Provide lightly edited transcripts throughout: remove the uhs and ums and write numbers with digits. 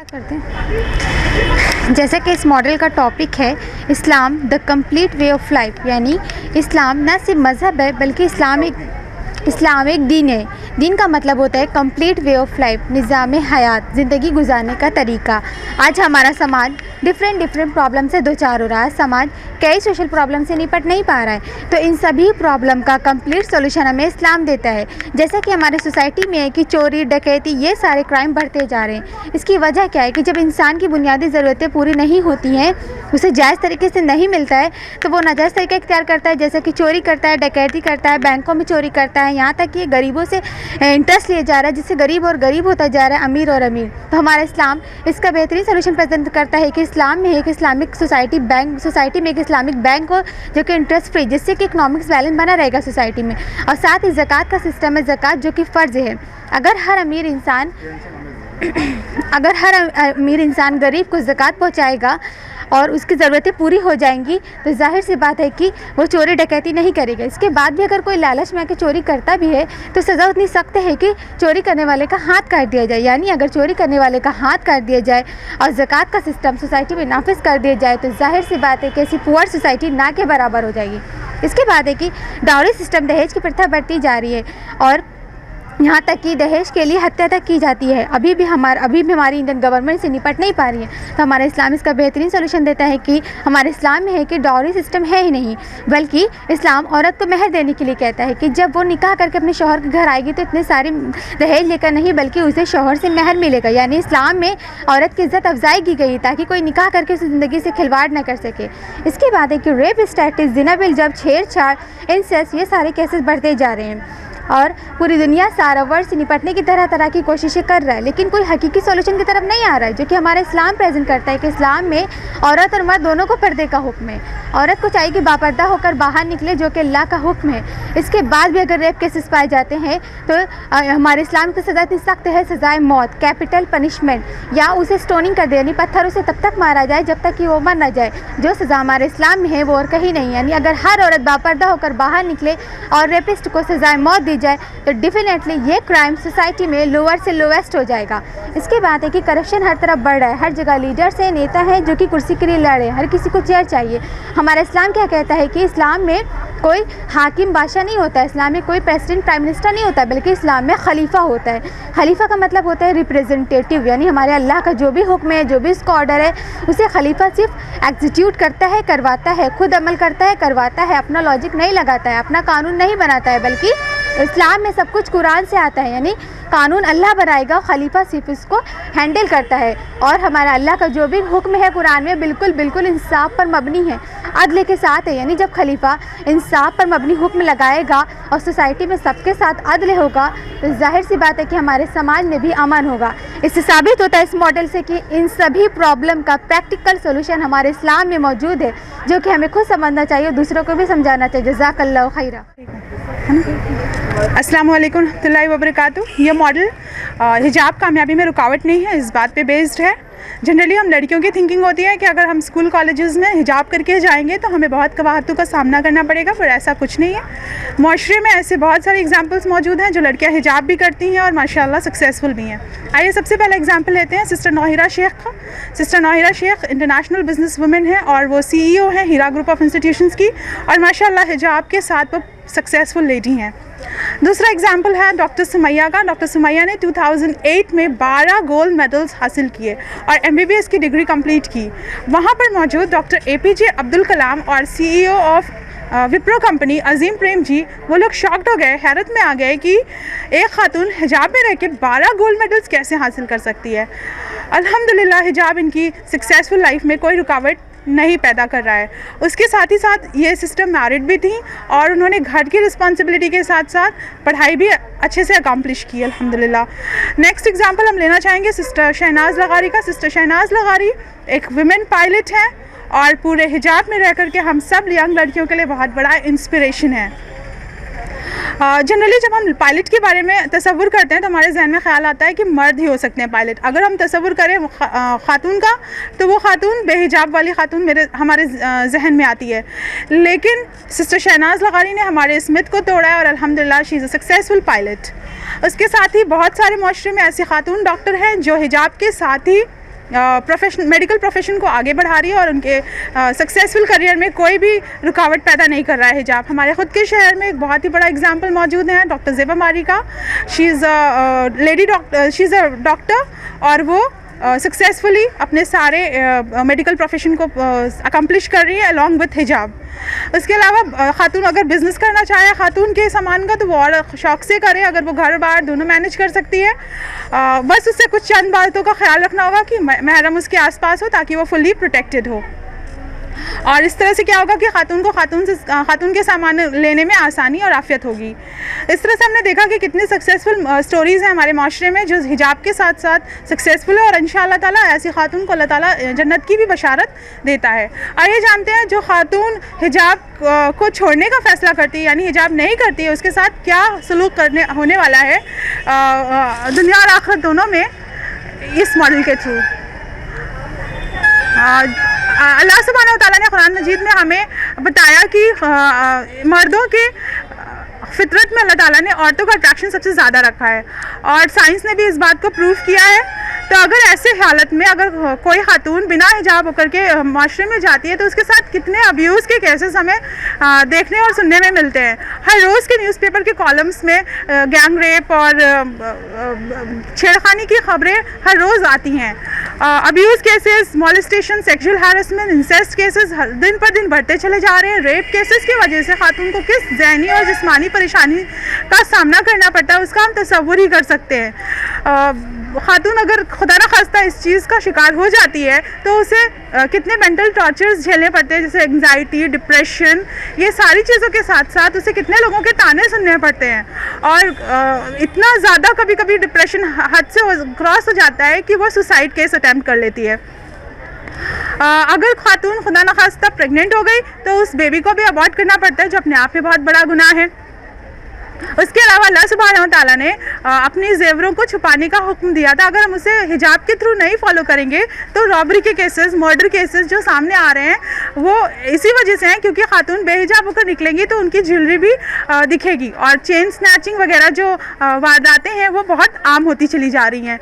करते हैं। जैसे कि इस मॉडल का टॉपिक है इस्लाम the complete way of life, यानी इस्लाम न सिर्फ मज़हब है बल्कि इस्लाम एक दीन है। दीन का मतलब होता है कंप्लीट वे ऑफ लाइफ, निज़ाम हयात, ज़िंदगी गुजारने का तरीका। आज हमारा समाज डिफरेंट प्रॉब्लम से दो चार हो रहा है। समाज कई सोशल प्रॉब्लम से निपट नहीं पा रहा है, तो इन सभी प्रॉब्लम का कंप्लीट सोल्यूशन हमें इस्लाम देता है। जैसा कि हमारे सोसाइटी में है कि चोरी, डकैती, ये सारे क्राइम बढ़ते जा रहे हैं। इसकी वजह क्या है कि जब इंसान की बुनियादी ज़रूरतें पूरी नहीं होती हैं, उसे जायज़ तरीके से नहीं मिलता है, तो वो नाजायज़ तरीका इख्तियार करता है, जैसे कि चोरी करता है, डकैती करता है, बैंकों में चोरी करता है, यहाँ तक कि गरीबों से इंटरेस्ट लिया जा रहा है, जिससे गरीब और गरीब होता जा रहा है, अमीर और अमीर। तो हमारा इस्लाम इसका बेहतरीन सोल्यूशन प्रेजेंट करता है कि इस्लाम में एक इस्लामिक सोसाइटी में एक इस्लामिक बैंक हो जो कि इंटरेस्ट फ्री, जिससे कि इकोनॉमिक्स बैलेंस बना रहेगा सोसाइटी में। और साथ ही ज़कात का सिस्टम है, ज़कात जो कि फ़र्ज़ है। अगर हर अमीर इंसान गरीब को ज़कात पहुँचाएगा और उसकी ज़रूरतें पूरी हो जाएंगी, तो जाहिर सी बात है कि वो चोरी डकैती नहीं करेगा। इसके बाद भी अगर कोई लालच में आकर चोरी करता भी है, तो सज़ा उतनी सख्त है कि चोरी करने वाले का हाथ काट दिया जाए। यानी अगर चोरी करने वाले का हाथ काट दिया जाए और ज़कात का सिस्टम सोसाइटी में नाफिज कर दिया जाए, तो जाहिर सी बात है कि ऐसी पुअर सोसाइटी ना के बराबर हो जाएगी। इसके बाद है कि डाउरी सिस्टम, दहेज की प्रथा बढ़ती जा रही है और यहाँ तक कि दहेज के लिए हत्या तक की जाती है। अभी भी हमारी इंडियन गवर्नमेंट से निपट नहीं पा रही है। तो हमारा इस्लाम इसका बेहतरीन सोल्यूशन देता है कि हमारे इस्लाम में है कि डाउरी सिस्टम है ही नहीं, बल्कि इस्लाम औरत को महर देने के लिए कहता है कि जब वो निकाह करके अपने शौहर के घर आएगी तो इतने सारे दहेज लेकर नहीं, बल्कि उसे शौहर से महर मिलेगा। यानी इस्लाम में औरत की इज़्ज़त अफजाई की गई ताकि कोई निकाह करके उस ज़िंदगी से खिलवाड़ न कर सके। इसके बाद है कि रेप, स्टैटिस, ज़िना, बिलजब, छेड़छाड़, इंसेस्ट, ये सारे केसेस बढ़ते जा रहे हैं और पूरी दुनिया सारा वर्ल्ड से निपटने की तरह तरह की कोशिशें कर रहा है, लेकिन कोई हकीकी सॉल्यूशन की तरफ नहीं आ रहा है, जो कि हमारा इस्लाम प्रेजेंट करता है कि इस्लाम में औरत और मर्द दोनों को पर्दे का हुक्म है। औरत को चाहिए कि बापर्दा होकर बाहर निकले, जो कि अल्लाह का हुक्म है। इसके बाद भी अगर रेप केसेस पाए जाते हैं तो हमारे इस्लाम की सज़ा इतनी सख्त है, सज़ाए मौत, कैपिटल पनिशमेंट, या उसे स्टोनिंग कर दे, यानी पत्थरों से तब तक मारा जाए जब तक कि वो मर ना जाए। जो सज़ा हमारे इस्लाम में है वो और कहीं नहीं। यानी अगर हर औरत बापर्दा होकर बाहर निकले और रेपिस्ट को सज़ाए मौत दी जाए, तो डेफिनेटली ये क्राइम सोसाइटी में लोअर से लोवेस्ट हो जाएगा। इसके बाद है कि करप्शन हर तरफ बढ़ रहा है, हर जगह लीडर्स हैं, नेता हैं जो कि कुर्सी के लिए लड़े, हर किसी को चेयर चाहिए। हमारा इस्लाम क्या कहता है कि इस्लाम में कोई हाकिम बादशाह नहीं होता है, इस्लाम में कोई प्रेसिडेंट प्राइम मिनिस्टर नहीं होता है, बल्कि इस्लाम में खलीफा होता है। खलीफा का मतलब होता है रिप्रेजेंटेटिव, यानी हमारे अल्लाह का जो भी हुक्म है, जो भी उसका ऑर्डर है, उसे खलीफा सिर्फ एग्जीक्यूट करता है, करवाता है, खुद अमल करता है, करवाता है, अपना लॉजिक नहीं लगाता है, अपना कानून नहीं बनाता है, बल्कि इस्लाम में सब कुछ कुरान से आता है। यानी कानून अल्लाह बनाएगा, खलीफा सिर्फ इसको हैंडल करता है। और हमारा अल्लाह का जो भी हुक्म है कुरान में बिल्कुल इंसाफ पर मबनी है, अदल के साथ है। यानी जब खलीफा इंसाफ पर मबनी हुक्म लगाएगा और सोसाइटी में सबके साथ अदल होगा, तो जाहिर सी बात है कि हमारे समाज में भी अमन होगा। इससे साबित होता है इस मॉडल से कि इन सभी प्रॉब्लम का प्रैक्टिकल सोल्यूशन हमारे इस्लाम में मौजूद है, जो कि हमें खुद समझना चाहिए और दूसरों को भी समझाना चाहिए। जज़ाकल्लाहु खैरा। अस्सलाम वालेकुम रहमतुल्लाहि व बरकातुहू। ये मॉडल हिजाब कामयाबी में रुकावट नहीं है, इस बात पे बेस्ड है। जनरली हम लड़कियों की थिंकिंग होती है कि अगर हम स्कूल कॉलेजेस में हिजाब करके जाएंगे तो हमें बहुत कवाहतों का सामना करना पड़ेगा, पर ऐसा कुछ नहीं है। माशरे में ऐसे बहुत सारे एग्जांपल्स मौजूद हैं जो लड़कियां हिजाब भी करती हैं और माशाल्लाह सक्सेसफुल भी हैं। आइए सबसे पहले एग्जांपल लेते हैं सिस्टर नौहिरा शेख का। Sister Nowhera Shaikh international business women है और वो CEO हैं हीरा ग्रुप ऑफ इंस्टीट्यूशंस की, और माशाल्लाह हिजाब के साथ वो सक्सेसफुल लेडी हैं। दूसरा एग्जाम्पल है डॉक्टर सुमैया का। डॉक्टर सुमैया ने 2008 में 12 गोल्ड मेडल्स हासिल किए और MBBS की डिग्री कंप्लीट की। वहाँ पर मौजूद डॉक्टर APJ अब्दुल कलाम और CEO ऑफ विप्रो कंपनी अजीम प्रेम जी, वो लोग शॉक्ड हो गए, हैरत में आ गए कि एक खातून हिजाब में रह के 12 गोल्ड मेडल्स कैसे हासिल कर सकती है। अल्हम्दुलिल्लाह हिजाब इनकी सक्सेसफुल लाइफ में कोई रुकावट नहीं पैदा कर रहा है। उसके साथ ही साथ ये सिस्टर मैरिड भी थी और उन्होंने घर की रिस्पॉन्सिबिलिटी के साथ साथ पढ़ाई भी अच्छे से अकम्प्लिश की अल्हम्दुलिल्लाह। नेक्स्ट एग्जांपल हम लेना चाहेंगे सिस्टर शहनाज लगारी का। सिस्टर शहनाज लगारी एक वुमेन पायलट हैं और पूरे हिजाब में रह कर के हम सब यंग लड़कियों के लिए बहुत बड़ा इंस्पिरेशन है। जनरली जब हम पायलट के बारे में तसव्वुर करते हैं तो हमारे जहन में ख्याल आता है कि मर्द ही हो सकते हैं पायलट। अगर हम तसव्वुर करें खातून का, तो वो खातून बेहिजाब वाली खातून हमारे जहन में आती है। लेकिन सिस्टर शहनाज लगारी ने हमारे इस मिथ को तोड़ा है और अल्हम्दुलिल्लाह she is a successful pilot. उसके साथ ही बहुत सारे माशरे में ऐसी खातून डॉक्टर हैं जो हिजाब के साथ ही मेडिकल प्रोफेशन को आगे बढ़ा रही है और उनके सक्सेसफुल करियर में कोई भी रुकावट पैदा नहीं कर रहा है हिजाब। हमारे ख़ुद के शहर में एक बहुत ही बड़ा एग्जाम्पल मौजूद है डॉक्टर ज़ेबा मारी का। She is lady doctor, she is a doctor और वो सक्सेसफुली अपने सारे मेडिकल प्रोफेशन को अकम्प्लिश कर रही है अलॉन्ग विथ हिजाब। उसके अलावा खातून अगर बिज़नेस करना चाहे खातून के सामान का तो वो और शौक़ से करे, अगर वो घर बार दोनों मैनेज कर सकती है। बस उससे कुछ चंद बातों का ख्याल रखना होगा कि महरम उसके आसपास हो ताकि वो फुली प्रोटेक्टेड हो। और इस तरह से क्या होगा कि खातून के सामान लेने में आसानी और आफियत होगी। इस तरह से हमने देखा कि कितनी सक्सेसफुल स्टोरीज़ हैं हमारे माशरे में जो हिजाब के साथ साथ सक्सेसफुल है और इंशाअल्लाह ताला ऐसी खातून को अल्लाह ताला जन्नत की भी बशारत देता है। आइए जानते हैं जो खातून हिजाब को छोड़ने का फ़ैसला करती है यानी हिजाब नहीं करती है उसके साथ क्या सलूक होने वाला है दुनिया और आखिरत दोनों में इस मॉडल के थ्रू। अल्लाह सुब्हानहू व तआला ने कुरान मजीद में हमें बताया कि मर्दों के फितरत में अल्लाह ताला ने औरतों का अट्रैक्शन सबसे ज़्यादा रखा है और साइंस ने भी इस बात को प्रूव किया है। तो अगर ऐसे हालत में अगर कोई खातून बिना हिजाब होकर के माशरे में जाती है तो उसके साथ कितने अब्यूज़ के केसेस हमें देखने और सुनने में मिलते हैं। हर रोज़ के न्यूज़पेपर के कॉलम्स में गैंग रेप और छेड़खानी की खबरें हर रोज़ आती हैं। Abuse cases, molestation, sexual harassment, incest cases दिन पर दिन बढ़ते चले जा रहे हैं। रेप केसेस की वजह से खातून को किस ज़हनी और जिस्मानी परेशानी का सामना करना पड़ता है उसका हम तसव्वुर ही कर सकते हैं। खातून अगर खुदा न खास्ता इस चीज़ का शिकार हो जाती है तो उसे कितने मेंटल टॉर्चर्स झेलने पड़ते हैं जैसे एंग्जाइटी, डिप्रेशन, ये सारी चीज़ों के साथ साथ उसे कितने लोगों के ताने सुनने पड़ते हैं और इतना ज़्यादा कभी कभी डिप्रेशन हद से क्रॉस हो जाता है कि वो सुसाइड केस अटैम्प्ट कर लेती है। अगर खातून खुदा न खास्ता प्रेग्नेंट हो गई तो उस बेबी को भी अबॉर्ट करना पड़ता है जो अपने आप में बहुत बड़ा गुनाह है। उसके अलावा अल्लाह सुब्हानहू व तआला ने अपनी ज़ेवरों को छुपाने का हुक्म दिया था। अगर हम उसे हिजाब के थ्रू नहीं फॉलो करेंगे तो रॉबरी के केसेस, मर्डर केसेस जो सामने आ रहे हैं वो इसी वजह से हैं क्योंकि खातून बेहिजाब होकर निकलेंगी तो उनकी ज्वेलरी भी दिखेगी और चेन स्नैचिंग वगैरह जो वारदातें हैं वो बहुत आम होती चली जा रही हैं।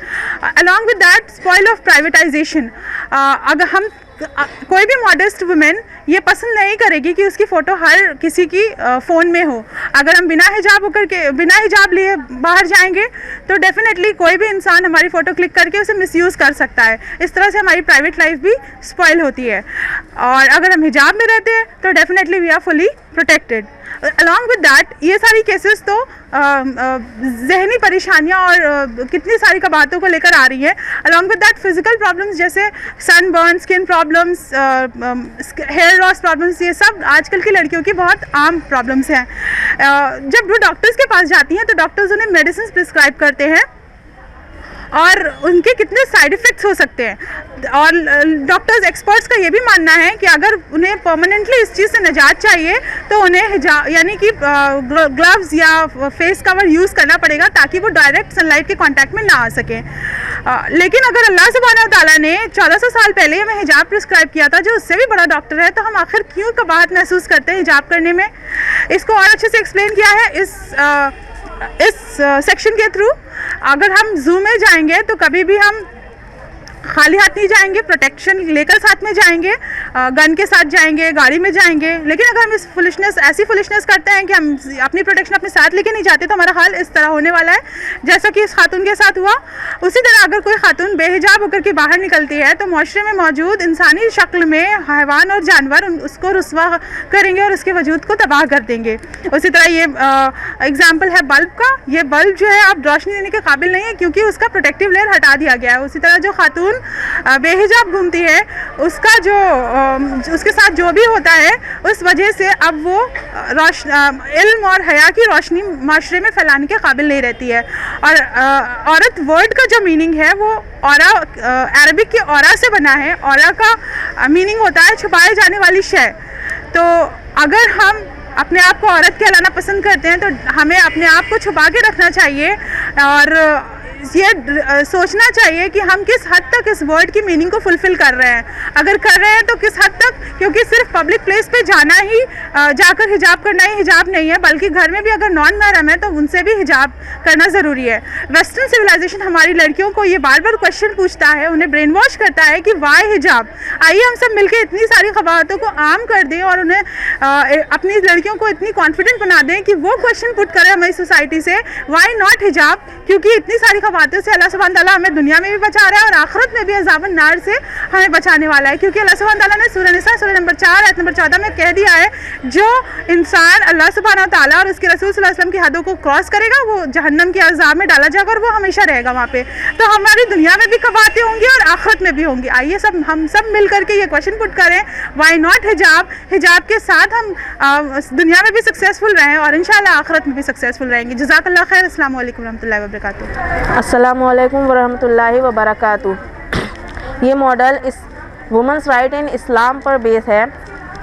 Along with that spoil of privatisation, अगर हम कोई भी मॉडेस्ट वुमेन ये पसंद नहीं करेगी कि उसकी फ़ोटो हर किसी की फ़ोन में हो। अगर हम बिना हिजाब लिए बाहर जाएंगे तो डेफिनेटली कोई भी इंसान हमारी फ़ोटो क्लिक करके उसे मिसयूज़ कर सकता है। इस तरह से हमारी प्राइवेट लाइफ भी स्पॉइल होती है और अगर हम हिजाब में रहते हैं तो definitely we are fully protected. Along with that ये सारी केसेस तो जहनी परेशानियाँ और कितनी सारी कबातों को लेकर आ रही है। Along with that physical problems जैसे sunburn, skin problems, hair loss problems, ये सब आजकल की लड़कियों की बहुत आम प्रॉब्लम्स हैं। जब वो डॉक्टर्स के पास जाती हैं तो डॉक्टर्स उन्हें मेडिसिन प्रिस्क्राइब करते हैं और उनके कितने साइड इफ़ेक्ट्स हो सकते हैं और डॉक्टर्स, एक्सपर्ट्स का ये भी मानना है कि अगर उन्हें परमानेंटली इस चीज़ से निजात चाहिए तो उन्हें हिजाब यानी कि ग्लव्स या फेस कवर यूज़ करना पड़ेगा ताकि वो डायरेक्ट सनलाइट के कांटेक्ट में ना आ सकें। लेकिन अगर अल्लाह सुब्हानहू व तआला ने 1400 साल पहले हमें हिजाब प्रिस्क्राइब किया था जो उससे भी बड़ा डॉक्टर है तो हम आखिर क्यों कबाहत महसूस करते हैं हिजाब करने में। इसको और अच्छे से एक्सप्लेन किया है इस सेक्शन के थ्रू। अगर हम जू में जाएंगे तो कभी भी हम खाली हाथ नहीं जाएंगे, प्रोटेक्शन लेकर साथ में जाएंगे, गन के साथ जाएंगे, गाड़ी में जाएंगे। लेकिन अगर हम ऐसी फुलिशनेस करते हैं कि हम अपनी प्रोटेक्शन अपने साथ लेके नहीं जाते तो हमारा हाल इस तरह होने वाला है जैसा कि इस खातून के साथ हुआ। उसी तरह अगर कोई खातून बेहिजाब होकर के बाहर निकलती है तो माशरे में मौजूद इंसानी शक्ल में हैवान और जानवर उसको रुस्वा करेंगे और उसके वजूद को तबाह कर देंगे। उसी तरह ये एग्जाम्पल है बल्ब का। ये बल्ब जो है आप रोशनी देने के काबिल नहीं है क्योंकि उसका प्रोटेक्टिव लेयर हटा दिया गया है। उसी तरह जो खातून बेहिजाब घूमती है उसका जो उसके साथ जो भी होता है उस वजह से अब वो इल्म और हया की रोशनी माशरे में फैलाने के काबिल नहीं रहती है। और औरत वर्ड का जो मीनिंग है वो औरा, अरबिक के औरा से बना है। औरा का मीनिंग होता है छुपाए जाने वाली शय। तो अगर हम अपने आप को औरत कहलाना पसंद करते हैं तो हमें अपने आप को छुपा के रखना चाहिए और ये सोचना चाहिए कि हम किस हद तक इस वर्ड की मीनिंग को फुलफ़िल कर रहे हैं। अगर कर रहे हैं तो किस हद तक, क्योंकि सिर्फ पब्लिक प्लेस पे जाना ही जाकर हिजाब करना ही हिजाब नहीं है, बल्कि घर में भी अगर नॉन महरम है तो उनसे भी हिजाब करना ज़रूरी है। वेस्टर्न सिविलाइजेशन हमारी लड़कियों को ये बार बार क्वेश्चन पूछता है, उन्हें ब्रेन वॉश करता है कि वाई हिजाब। आइए हम सब मिलकर इतनी सारी ख़वातों को आम कर दें और उन्हें अपनी लड़कियों को इतनी कॉन्फिडेंट बना दें कि वो क्वेश्चन पुट करें हमारी सोसाइटी से, वाई नॉट हिजाब। क्योंकि इतनी सारी ख़वातों से अल्लाह सुब्हान तआला हमें दुनिया में भी बचा रहा है और आखिरत में भी अज़ाब नार से हमें बचाने वाला है। क्योंकि अल्लाह सुब्हान तआला ने सूरह निसा सूरह नंबर 4 आयत नंबर 14 में कह दिया है, जो इंसान अल्लाह सुब्हान तआला और उसके रसूल सल्लल्लाहु अलैहि वसल्लम की हदों को क्रॉस करेगा वो जहन्नम के अज़ाब में डाला जाएगा और वो हमेशा रहेगा वहाँ पे। तो हमारी दुनिया में भी ख़वातें होंगी और आखिरत में भी होंगी। आइए हम सब मिल करके ये क्वेश्चन पुट करें, वाई नॉट हिजाब। हिजाब के साथ हम दुनिया में भी सक्सेसफुल रहें और इंशाल्लाह आखिरत में भी सक्सेसफुल रहेंगे। जज़ाकल्लाह खैर। अस्सलामु अलैकुम रहमतुल्लाहि व बरकातुहू। अस्सलामु अलैकुम वरहमतुल्लाहि व बरकातुहू। ये मॉडल इस वुमेंस राइट इन इस्लाम पर बेस है।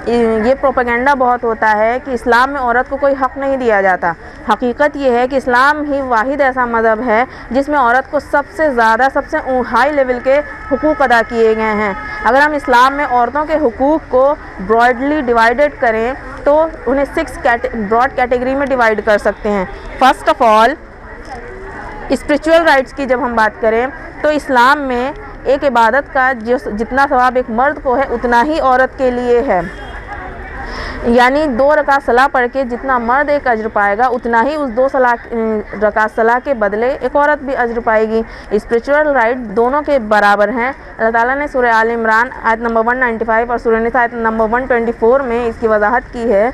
ये प्रोपेगेंडा बहुत होता है कि इस्लाम में औरत को कोई हक़ नहीं दिया जाता। हकीकत ये है कि इस्लाम ही वाहिद ऐसा मज़हब है जिसमें औरत को सबसे ज़्यादा सबसे हाई लेवल के हुकूक़ अदा किए गए हैं। अगर हम इस्लाम में औरतों के हुकूक़ को ब्रॉडली डिवाइडेड करें तो उन्हें 6 ब्रॉड कैटेगरी में डिवाइड कर सकते हैं। First of all, spiritual rights की जब हम बात करें तो इस्लाम में एक इबादत का जितना सवाब एक मर्द को है उतना ही औरत के लिए है। यानी 2 रकात सलाह पढ़ के जितना मर्द एक अज्र पाएगा उतना ही उस 2 रकात सलाह के बदले एक औरत भी अज्र पाएगी। स्पिरिचुअल राइट दोनों के बराबर हैं। अल्लाह ताला ने सूरह आल इमरान आयत नंबर 195 और सूरह निसा आयत नंबर 124 में इसकी वजाहत की है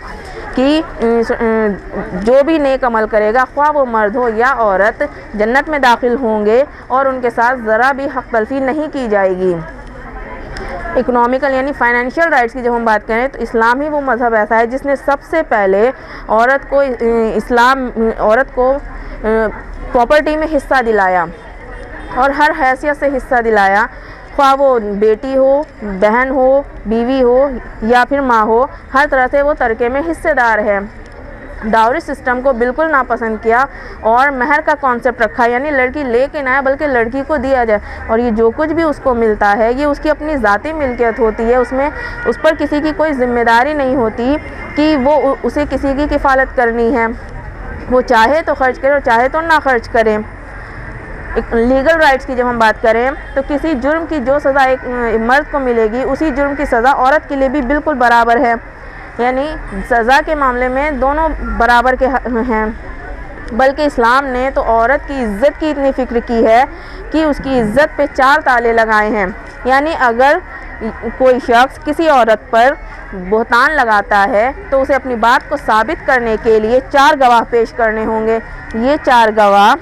कि जो भी नेक अमल करेगा, ख्वाह वो मर्द हो या औरत, जन्नत में दाखिल होंगे और उनके साथ ज़रा भी हक़ तलफ़ी नहीं की जाएगी। इकोनॉमिकल यानी फाइनेंशियल राइट्स की जब हम बात करें तो इस्लाम ही वो मज़हब ऐसा है जिसने सबसे पहले औरत को प्रॉपर्टी में हिस्सा दिलाया और हर हैसियत से हिस्सा दिलाया, ख्वाह वो बेटी हो, बहन हो, बीवी हो या फिर माँ हो, हर तरह से वो तरके में हिस्सेदार है। डाउरी सिस्टम को बिल्कुल नापसंद किया और महर का कॉन्सेप्ट रखा, यानी लड़की लेके ना आए बल्कि लड़की को दिया जाए और ये जो कुछ भी उसको मिलता है ये उसकी अपनी ज़ाती मिल्कियत होती है। उसमें उस पर किसी की कोई जिम्मेदारी नहीं होती कि वो उसे किसी की किफ़ालत करनी है। वो चाहे तो खर्च करे और चाहे तो ना खर्च करे। लीगल राइट्स की जब हम बात करें तो किसी जुर्म की जो सज़ा एक मर्द को मिलेगी उसी जुर्म की सज़ा औरत के लिए भी बिल्कुल बराबर है। यानी सज़ा के मामले में दोनों बराबर के हैं। बल्कि इस्लाम ने तो औरत की इज़्ज़त की इतनी फ़िक्र की है कि उसकी इज़्ज़त पे 4 ताले लगाए हैं। यानी अगर कोई शख्स किसी औरत पर बहतान लगाता है तो उसे अपनी बात को साबित करने के लिए 4 गवाह पेश करने होंगे। ये 4 गवाह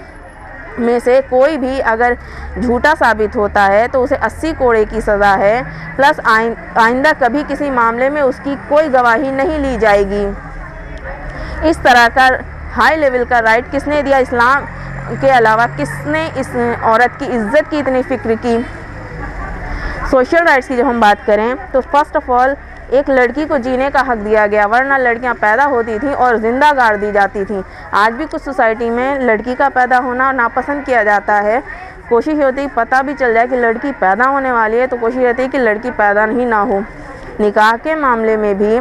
में से कोई भी अगर झूठा साबित होता है तो उसे 80 कोड़े की सज़ा है, प्लस आइंदा कभी किसी मामले में उसकी कोई गवाही नहीं ली जाएगी। इस तरह का हाई लेवल का राइट किसने दिया? इस्लाम के अलावा किसने इस औरत की इज़्ज़त की इतनी फ़िक्र की? सोशल राइट्स की जब हम बात करें तो फर्स्ट ऑफ़ ऑल एक लड़की को जीने का हक़ दिया गया, वरना लड़कियां पैदा होती थीं और ज़िंदा गाड़ दी जाती थीं। आज भी कुछ सोसाइटी में लड़की का पैदा होना नापसंद किया जाता है। कोशिश होती है पता भी चल जाए कि लड़की पैदा होने वाली है तो कोशिश रहती है कि लड़की पैदा ही ना हो। निकाह के मामले में भी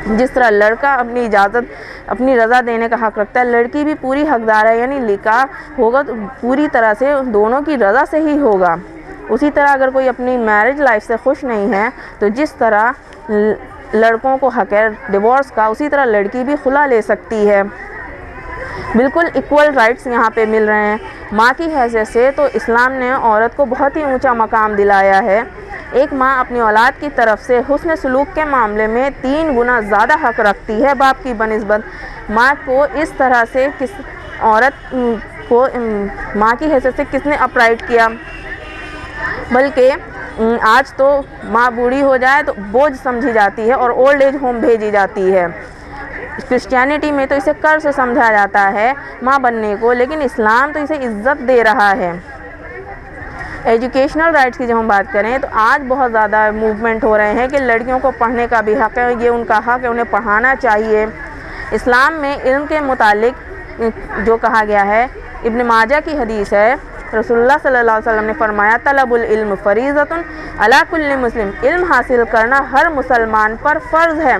जिस तरह लड़का अपनी इजाज़त अपनी रज़ा देने का हक़ रखता है, लड़की भी पूरी हक़दार है। यानी निकाह होगा तो पूरी तरह से दोनों की रज़ा से ही होगा। उसी तरह अगर कोई अपनी मैरिज लाइफ से खुश नहीं है तो जिस तरह लड़कों को हक़ है डिवोर्स का, उसी तरह लड़की भी खुला ले सकती है। बिल्कुल इक्वल राइट्स यहाँ पे मिल रहे हैं। माँ की हैसियत से तो इस्लाम ने औरत को बहुत ही ऊंचा मकाम दिलाया है। एक माँ अपनी औलाद की तरफ से हुस्न सलूक के मामले में 3 गुना ज़्यादा हक़ रखती है बाप की बनिस्बत। माँ को इस तरह से औरत को माँ की हैसियत से किसने अपराइट किया? बल्कि आज तो माँ बूढ़ी हो जाए तो बोझ समझी जाती है और ओल्ड एज होम भेजी जाती है। क्रिश्चियनिटी में तो इसे कर्ज समझा जाता है माँ बनने को, लेकिन इस्लाम तो इसे इज़्ज़त दे रहा है। एजुकेशनल राइट्स की जब हम बात करें तो आज बहुत ज़्यादा मूवमेंट हो रहे हैं कि लड़कियों को पढ़ने का भी हक़ है, ये उनका हक़ है, उन्हें पढ़ाना चाहिए। इस्लाम में इल्म के मुतालिक जो कहा गया है, इब्न माजा की हदीस है रसूलुल्लाह सल्लल्लाहु अलैहि वसल्लम ने फरमाया तलबुल इल्म फरीज़तुन अला कुल्ली मुस्लिम, इल्म हासिल करना हर मुसलमान पर फ़र्ज़ है,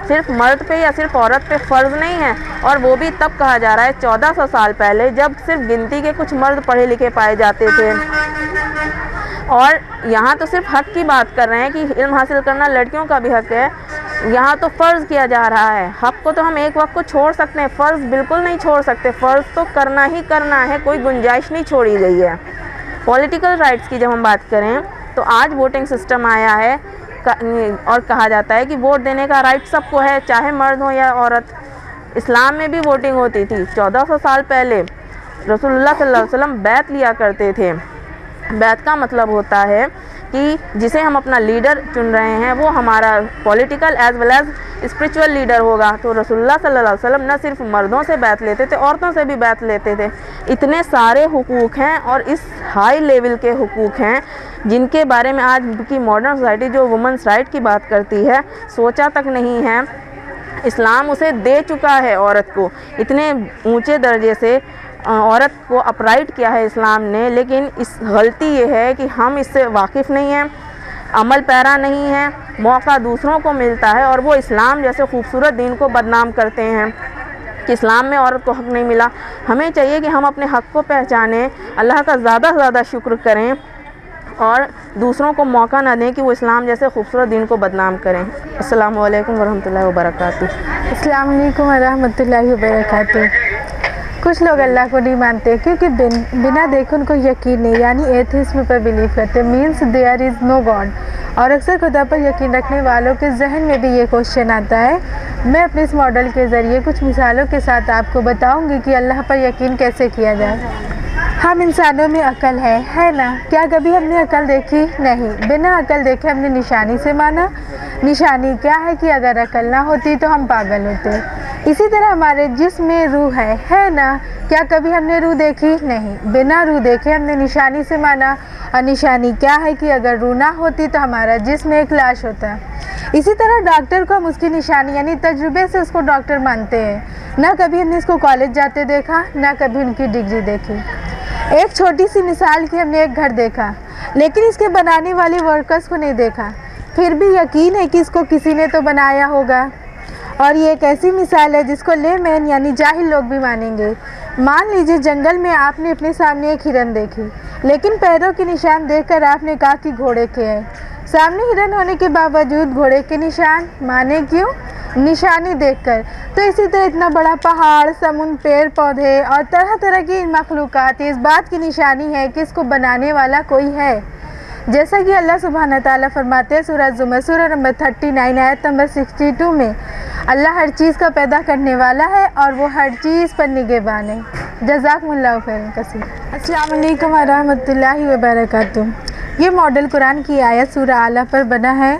सिर्फ मर्द पे या सिर्फ औरत पे फ़र्ज़ नहीं है। और वो भी तब कहा जा रहा है 1400 साल पहले, जब सिर्फ गिनती के कुछ मर्द पढ़े लिखे पाए जाते थे। और यहाँ तो सिर्फ हक़ की बात कर रहे हैं कि इल्म हासिल करना लड़कियों का भी हक़ है, यहाँ तो फ़र्ज़ किया जा रहा है। हक़ को तो हम एक वक्त को छोड़ सकते हैं, फ़र्ज़ बिल्कुल नहीं छोड़ सकते, फ़र्ज़ तो करना ही करना है, कोई गुंजाइश नहीं छोड़ी गई है। पॉलिटिकल राइट्स की जब हम बात करें तो आज वोटिंग सिस्टम आया है और कहा जाता है कि वोट देने का राइट सबको है, चाहे मर्द हो या औरत। इस्लाम में भी वोटिंग होती थी 1400 साल पहले। रसूलुल्लाह सल्लल्लाहु अलैहि वसल्लम बैत लिया करते थे। बैत का मतलब होता है कि जिसे हम अपना लीडर चुन रहे हैं वो हमारा political as well as spiritual leader होगा। तो रसूलुल्लाह सल्लल्लाहु अलैहि वसल्लम न सिर्फ मर्दों से बैत लेते थे, औरतों से भी बैत लेते थे। इतने सारे हुकूक हैं और इस हाई लेवल के हुकूक हैं जिनके बारे में आज की मॉडर्न सोसाइटी जो वुमेंस राइट की बात करती है सोचा तक नहीं है। इस्लाम उसे दे चुका है औरत को, इतने ऊंचे दर्जे से औरत को अपराइट किया है इस्लाम ने। लेकिन इस गलती ये है कि हम इससे वाकिफ़ नहीं हैं, अमल पैरा नहीं है, मौका दूसरों को मिलता है और वो इस्लाम जैसे खूबसूरत दीन को बदनाम करते हैं कि इस्लाम में औरत को हक़ नहीं मिला। हमें चाहिए कि हम अपने हक़ को पहचानें, अल्लाह का ज़्यादा से ज़्यादा शुक्र करें और दूसरों को मौका ना दें कि वो इस्लाम जैसे खूबसूरत दीन को बदनाम करें। अस्सलामु अलैकुम वरहमतुल्लाहि वबरकातुहू। अस्सलाम वालेकुम वरहमतुल्लाहि वबरकातुहू। कुछ लोग अल्लाह को नहीं मानते क्योंकि बिना देखे उनको यकीन नहीं, यानी एथिज्म पर बिलीव करते, means there is no God. और अक्सर खुदा पर यकीन रखने वालों के जहन में भी ये क्वेश्चन आता है। मैं अपने इस मॉडल के ज़रिए कुछ मिसालों के साथ आपको बताऊंगी कि अल्लाह पर यकीन कैसे किया जाए। हम इंसानों में अकल है ना? क्या कभी हमने अकल देखी? नहीं। बिना अकल देखे हमने निशानी से माना। निशानी क्या है कि अगर अकल ना होती तो हम पागल होते। इसी तरह हमारे जिस्म में रूह है ना? क्या कभी हमने रूह देखी? नहीं। बिना रूह देखे हमने निशानी से माना। और निशानी क्या है कि अगर रूह ना होती तो हमारा जिस्म एक लाश होता। इसी तरह डॉक्टर को हम उसकी निशानी यानी तजुर्बे से उसको डॉक्टर मानते हैं। ना कभी हमने इसको कॉलेज जाते देखा, ना कभी उनकी डिग्री देखी। एक छोटी सी मिसाल की, हमने एक घर देखा लेकिन इसके बनाने वाले वर्कर्स को नहीं देखा, फिर भी यकीन है कि इसको किसी ने तो बनाया होगा। और ये एक ऐसी मिसाल है जिसको लेमैन यानी जाहिल लोग भी मानेंगे। मान लीजिए जंगल में आपने अपने सामने एक हिरन देखी, लेकिन पैरों के निशान देखकर आपने कहा कि घोड़े के हैं। सामने हिरन होने के बावजूद घोड़े के निशान माने क्यों? निशानी देखकर। तो इसी तरह इतना बड़ा पहाड़, समुद्र, पेड़ पौधे और तरह तरह की मखलूक़ात इस बात की निशानी है कि इसको बनाने वाला कोई है। जैसा कि अल्लाह सुब्हानहू तआला फरमाते हैं सूरह ज़ुमर सूरह नंबर 39 आयत नंबर 62 में, अल्लाह हर चीज़ का पैदा करने वाला है और वो हर चीज़ पर निगहबान है। जज़ाकुमुल्लाहु खैरन कसीर। अस्सलाम वालेकुम वरहमतुल्लाहि वबरकातुहू। ये मॉडल कुरान की आयत सूरह आला पर बना है।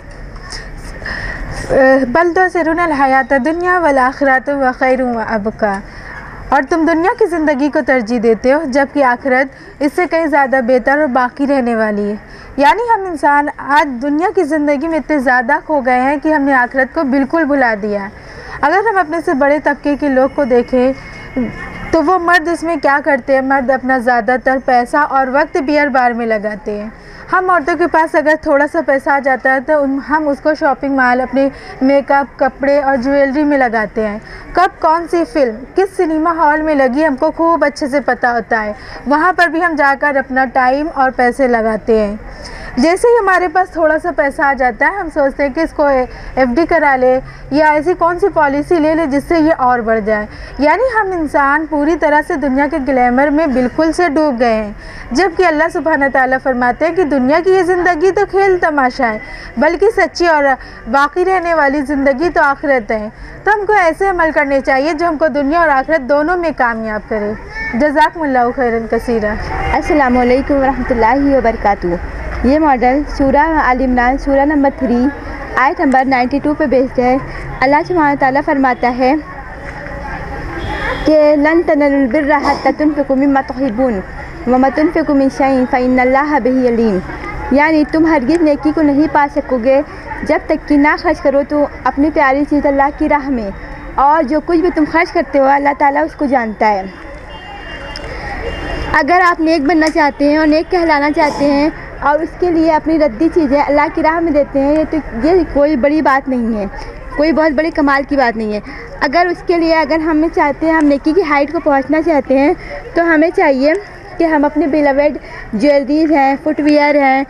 बल तुसिरुनल हयात दुनिया वल आखिरतु व खैरुन व अबका। और तुम दुनिया की ज़िंदगी को तरजीह देते हो जबकि आखिरत इससे कहीं ज़्यादा बेहतर और बाकी रहने वाली है। यानी हम इंसान आज दुनिया की ज़िंदगी में इतने ज़्यादा खो गए हैं कि हमने आखिरत को बिल्कुल भुला दिया। अगर हम अपने से बड़े तबके के लोग को देखें तो वो मर्द इसमें क्या करते हैं? मर्द अपना ज़्यादातर पैसा और वक्त बियर बार में लगाते हैं। हम औरतों के पास अगर थोड़ा सा पैसा आ जाता है तो हम उसको शॉपिंग मॉल, अपने मेकअप, कपड़े और ज्वेलरी में लगाते हैं। कब कौन सी फ़िल्म किस सिनेमा हॉल में लगी हमको खूब अच्छे से पता होता है, वहाँ पर भी हम जाकर अपना टाइम और पैसे लगाते हैं। जैसे ही हमारे पास थोड़ा सा पैसा आ जाता है हम सोचते हैं कि इसको FD करा ले या ऐसी कौन सी पॉलिसी ले ले जिससे ये और बढ़ जाए। यानी हम इंसान पूरी तरह से दुनिया के ग्लैमर में बिल्कुल से डूब गए हैं, जबकि अल्लाह सुब्हानहू तआला फरमाते हैं कि दुनिया की ये ज़िंदगी तो खेल तमाशा है, बल्कि सच्ची और बाकी रहने वाली ज़िंदगी तो आखिरत है। तो हमको ऐसे अमल करने चाहिए जो हमको दुनिया और आखिरत दोनों में कामयाब करे। जज़ाकुमुल्लाहु खैरन कसीरा। अस्सलामु अलैकुम वरहमतुल्लाहि वबरकातुहू। ये मॉडल सूरह आल इमरान सूरह नंबर 3 आयत नंबर 92 पे बेस्ड है। अल्लाह सुब्हानहू तआला फरमाता है कि लन तनलुल बिर्रा हत्ता तुनफिकू मिम्मा तुहिब्बून व मा तुनफिकू मिन शैइन फ़इन्नल्लाहा बिही अलीम। यानी तुम हरगिज़ नेकी को नहीं पा सकोगे जब तक कि ना खर्च करो तो अपनी प्यारी चीज़ अल्लाह की राह में, और जो कुछ भी तुम खर्च करते हो अल्लाह ताला उसको जानता है। अगर आप नेक बनना चाहते हैं और नेक कहलाना चाहते हैं और उसके लिए अपनी रद्दी चीज़ें अल्लाह की राह में देते हैं, तो ये कोई बड़ी बात नहीं है, कोई बहुत बड़ी कमाल की बात नहीं है। अगर उसके लिए अगर हम चाहते हैं, हम नेकी की हाइट को पहुंचना चाहते हैं, तो हमें चाहिए कि हम अपने बिलवेड ज्वेलरीज हैं, फुटवियर हैं,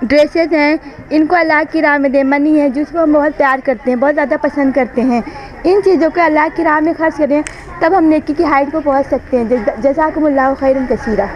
ड्रेसेस हैं, इनको अल्लाह की राह में दें। मनी है जिसको हम बहुत प्यार करते हैं, बहुत ज़्यादा पसंद करते हैं, इन चीज़ों को अल्लाह की राह में खर्च करें, तब हम नेकी की हाइट को पहुंच सकते हैं। जज़ाकुमुल्लाहु खैरन कसीरा।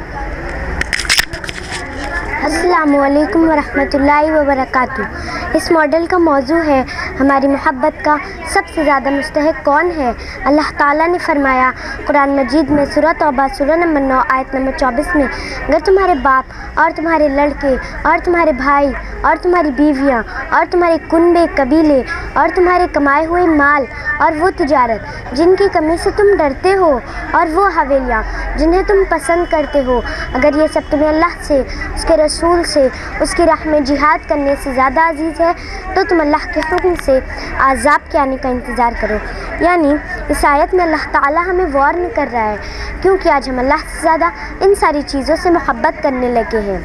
अस्सलामुअलैकुम वरहमतुल्लाहि वबरकातुहू। इस मॉडल का मौजू है हमारी मोहब्बत का सबसे ज़्यादा मुस्तहिक कौन है। अल्लाह ताला ने फरमाया कुरान मजीद में सूरह तौबा सूरह नंबर 9 आयत नंबर 24 में, अगर तुम्हारे बाप और तुम्हारे लड़के और तुम्हारे भाई और तुम्हारी बीवियाँ और तुम्हारे कुनबे कबीले और तुम्हारे कमाए हुए माल और वो तिजारत जिनकी कमी से तुम डरते हो और वो हवेलियाँ जिन्हें तुम पसंद करते हो, अगर ये सब तुम्हें अल्लाह से, उसके रसूल से, उसकी राह में जिहाद करने से ज़्यादा अजीज़ है, तो तुम अल्लाह के हुक्म से आज़ाब के आने का इंतज़ार करो। यानी इस आयत में अल्लाह ताला हमें वार्न कर रहा है, क्योंकि आज हम अल्लाह से ज़्यादा इन सारी चीज़ों से मोहब्बत करने लगे हैं।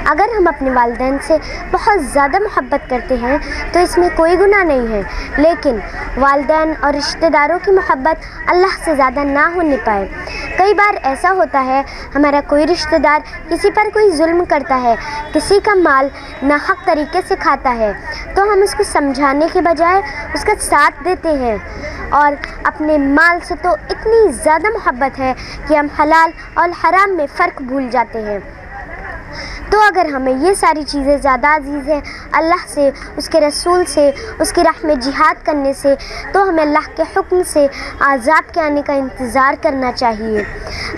अगर हम अपने वालिदैन से बहुत ज़्यादा मोहब्बत करते हैं तो इसमें कोई गुनाह नहीं है, लेकिन वालिदैन और रिश्तेदारों की मोहब्बत अल्लाह से ज़्यादा ना होने पाए। कई बार ऐसा होता है हमारा कोई रिश्तेदार किसी पर कोई जुल्म करता है, किसी का माल नाहक तरीके से खाता है, तो हम उसको समझाने के बजाय उसका साथ देते हैं और अपने माल से तो इतनी ज़्यादा मोहब्बत है कि हम हलाल और हराम में फ़र्क भूल जाते हैं। तो अगर हमें ये सारी चीज़ें ज़्यादा अजीज़ हैं अल्लाह से, उसके रसूल से, उसकी राह में जिहाद करने से, तो हमें अल्लाह के हुक्म से आज़ाब के आने का इंतज़ार करना चाहिए।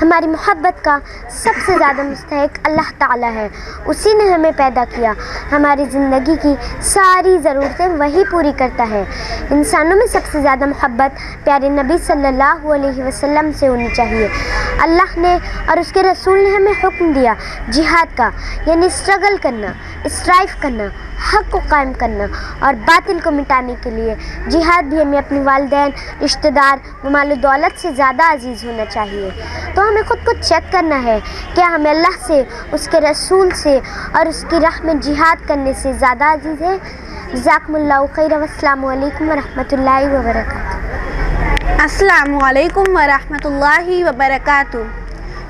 हमारी मोहब्बत का सबसे ज़्यादा मुस्तहिक अल्लाह ताला है, उसी ने हमें पैदा किया, हमारी ज़िंदगी की सारी ज़रूरतें वही पूरी करता है। इंसानों में सबसे ज़्यादा मोहब्बत प्यारे नबी सल्लल्लाहु अलैहि वसल्लम से होनी चाहिए। अल्लाह ने और उसके रसूल ने हमें हुक्म दिया जिहाद का, यानी स्ट्रगल करना, स्ट्राइव करना, हक़ को कायम करना और बातिल को मिटाने के लिए। जिहाद भी हमें अपने वालिदैन, रिश्तेदार व माल दौलत से ज़्यादा अजीज़ होना चाहिए। तो हमें ख़ुद को चेक करना है, क्या हमें अल्लाह से, उसके रसूल से और उसकी राह में जिहाद करने से ज़्यादा अजीज़ है। जज़ाकुमुल्लाहु खैरन, अस्सलामु अलैकुम वरहमतुल्लाहि वबरकातुहू। अस्सलामु अलैकुम वरहमतुल्लाहि वबरकातुहू।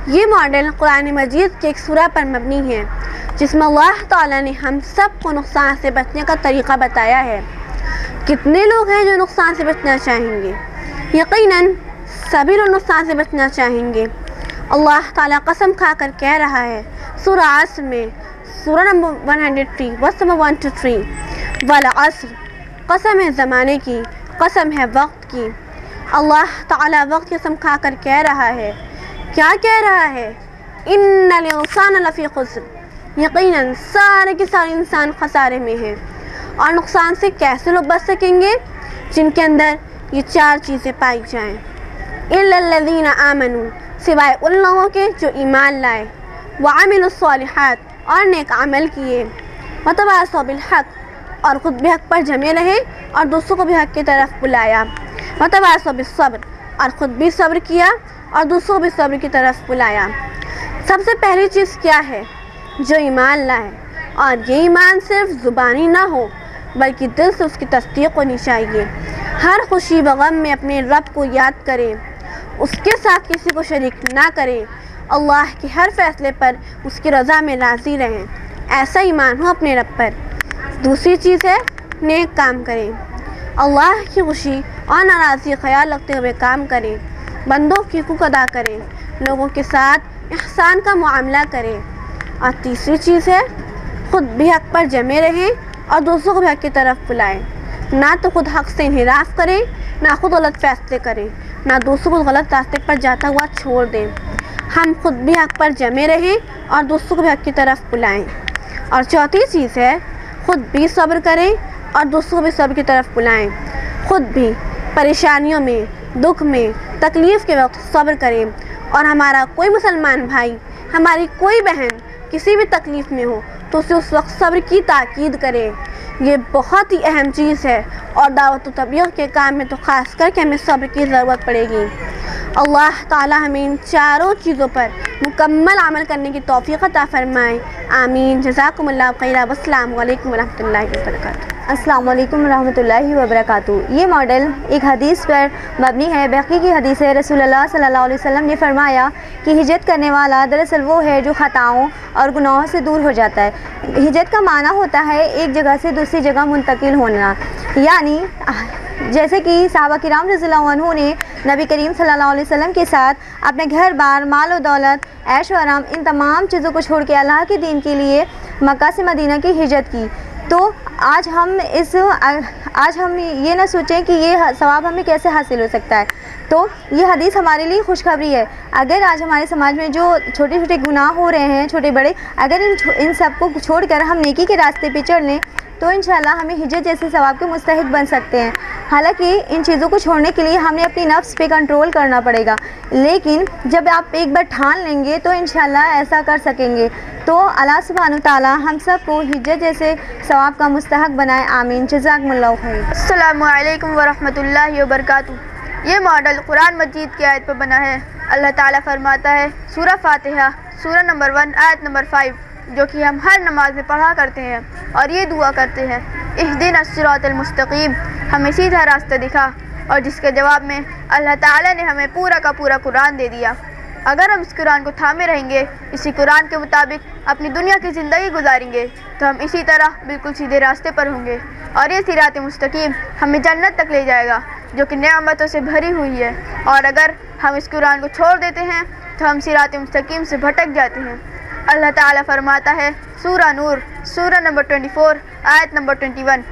ये मॉडल कुरान मजीद के एक सूरा पर मबनी है, जिसमें अल्लाह ताला ने हम सब को नुकसान से बचने का तरीक़ा बताया है। कितने लोग हैं जो नुकसान से बचना चाहेंगे? यकीनन सभी लोग नुकसान से बचना चाहेंगे। अल्लाह ताला कसम खाकर कह रहा है सूरा अस्र में, सूरा नंबर 103 वर्स नंबर 1 to 3, वल अस्र, कसम है ज़माने की, कसम है वक्त की। अल्लाह ताला वक्त की कसम खाकर कह रहा है, क्या कह रहा है? इन्नल इंसान लफ़ी खुस्र, यकीनन सारे के सारे इंसान खसारे में हैं। और नुकसान से कैसे लोग बच सकेंगे? जिनके अंदर ये चार चीज़ें पाई जाएं। इल्लल्लज़ीना आमनू, सिवाय उन लोगों के जो ईमान लाए, व अमिलुस्सॉलिहात, और नेक अमल किए, व तवासौ बिल हक़, और ख़ुद भी हक़ पर जमे रहे और दूसरों को भी हक़ की तरफ बुलाया, व तवासौ बिस्सब्र, और ख़ुद भी सब्र किया और दूसरों को भी सब्र की तरफ बुलाया। सबसे पहली चीज़ क्या है? जो ईमान लाए, और ये ईमान सिर्फ ज़ुबानी ना हो बल्कि दिल से उसकी तस्दीक होनी चाहिए। हर खुशी व गम में अपने रब को याद करें, उसके साथ किसी को शरीक ना करें, अल्लाह के हर फैसले पर उसकी रज़ा में राज़ी रहें। ऐसा ईमान हो अपने रब पर। दूसरी चीज़ है नेक काम करें, अल्लाह की खुशी और नाराज़गी ख्याल रखते हुए काम करें, बंदों की हुकूक अदा करें, लोगों के साथ ihसान का मुआमला करें। और तीसरी चीज़ है ख़ुद भी हक़ पर जमे रहें और दूसरों को भी हक़ की तरफ बुलाएं। ना तो खुद हक़ से इन्हिराफ करें, ना खुद गलत फैसले करें, ना दूसरों को गलत रास्ते पर जाता हुआ छोड़ दें। हम खुद भी हक़ पर जमे रहें और दूसरों को भी हक़ की तरफ बुलाएं। और चौथी चीज़ है ख़ुद भी सब्र करें और दूसरों को भी सब्र की तरफ बुलाएं। ख़ुद भी परेशानियों में, दुख में, तकलीफ़ के वक्त सब्र करें, और हमारा कोई मुसलमान भाई, हमारी कोई बहन किसी भी तकलीफ़ में हो तो उसे उस वक्त सब्र की ताकीद करें। ये बहुत ही अहम चीज़ है, और दावत व तबलीग के काम में तो ख़ास करके हमें सब्र की ज़रूरत पड़ेगी। अल्लाह ताला हमें इन चारों चीज़ों पर मुकम्मल अमल करने की तौफ़ीक़ अता फ़रमाए। आमीन। जज़ाकुमुल्लाह खैरा। वस्सलामु अलैकुम वरहमतुल्लाहि वबरकातुहू। अस्सलाम वालेकुम रहमतुल्लाहि व बरकातुहू। ये मॉडल एक हदीस पर मबनी है। बैक़ी की हदीस है, रसूलुल्लाह सल्लल्लाहु अलैहि वसल्लम ने फरमाया कि हिजरत करने वाला दरअसल वो है जो ख़ताओं और गुनाहों से दूर हो जाता है। हिजरत का माना होता है एक जगह से दूसरी जगह मुंतकिल होना, यानी जैसे कि सहाबा किराम रज़ियल्लाहु अन्हु ने नबी करीम सल्लल्लाहु अलैहि वसल्लम के साथ अपने घर बार, माल और दौलत, ऐश व आराम, इन तमाम चीज़ों को छोड़ के अल्लाह के दीन के लिए मक्का से मदीना की हिजरत की। तो आज हम ये ना सोचें कि ये सवाब हमें कैसे हासिल हो सकता है। तो ये हदीस हमारे लिए खुशखबरी है। अगर आज हमारे समाज में जो छोटे छोटे गुनाह हो रहे हैं, छोटे बड़े, अगर इन सब को छोड़कर हम नेकी के रास्ते पे चल लें तो इंशाल्लाह हमें हिजरत जैसे सवाब के मुस्तहिक बन सकते हैं। हालांकि इन चीज़ों को छोड़ने के लिए हमें अपनी नफ्स पे कंट्रोल करना पड़ेगा, लेकिन जब आप एक बार ठान लेंगे तो इंशाल्लाह ऐसा कर सकेंगे। तो अल्लाह सुब्हानहू तआला हम सब को हिजरत जैसे सवाब का मुस्तहक बनाए। आमीन। जज़ाकुमुल्लाहु खैर। अस्सलामु अलैकुम वरहमतुल्लाहि वबरकातुहू। ये मॉडल कुरान मजीद की आयत पर बना है। अल्लाह ताला फरमाता है, सूरह फातिहा सूरह नंबर 1 आयत नंबर 5, जो कि हम हर नमाज में पढ़ा करते हैं और ये दुआ करते हैं, इहदिनस सिरातल मुस्तकीम, हमें सीधा रास्ता दिखा। और जिसके जवाब में अल्लाह ताला ने हमें पूरा का पूरा कुरान दे दिया। अगर हम इस कुरान को थामे रहेंगे, इसी कुरान के मुताबिक अपनी दुनिया की ज़िंदगी गुजारेंगे, तो हम इसी तरह बिल्कुल सीधे रास्ते पर होंगे और ये सिरात मुस्तकीम हमें जन्नत तक ले जाएगा, जो कि नेमतों से भरी हुई है। और अगर हम इस कुरान को छोड़ देते हैं तो हम सिरात मुस्तकीम से भटक जाते हैं। अल्लाह ताला फरमाता है, सूरह नूर सूरह नंबर 24 आयत नंबर 21,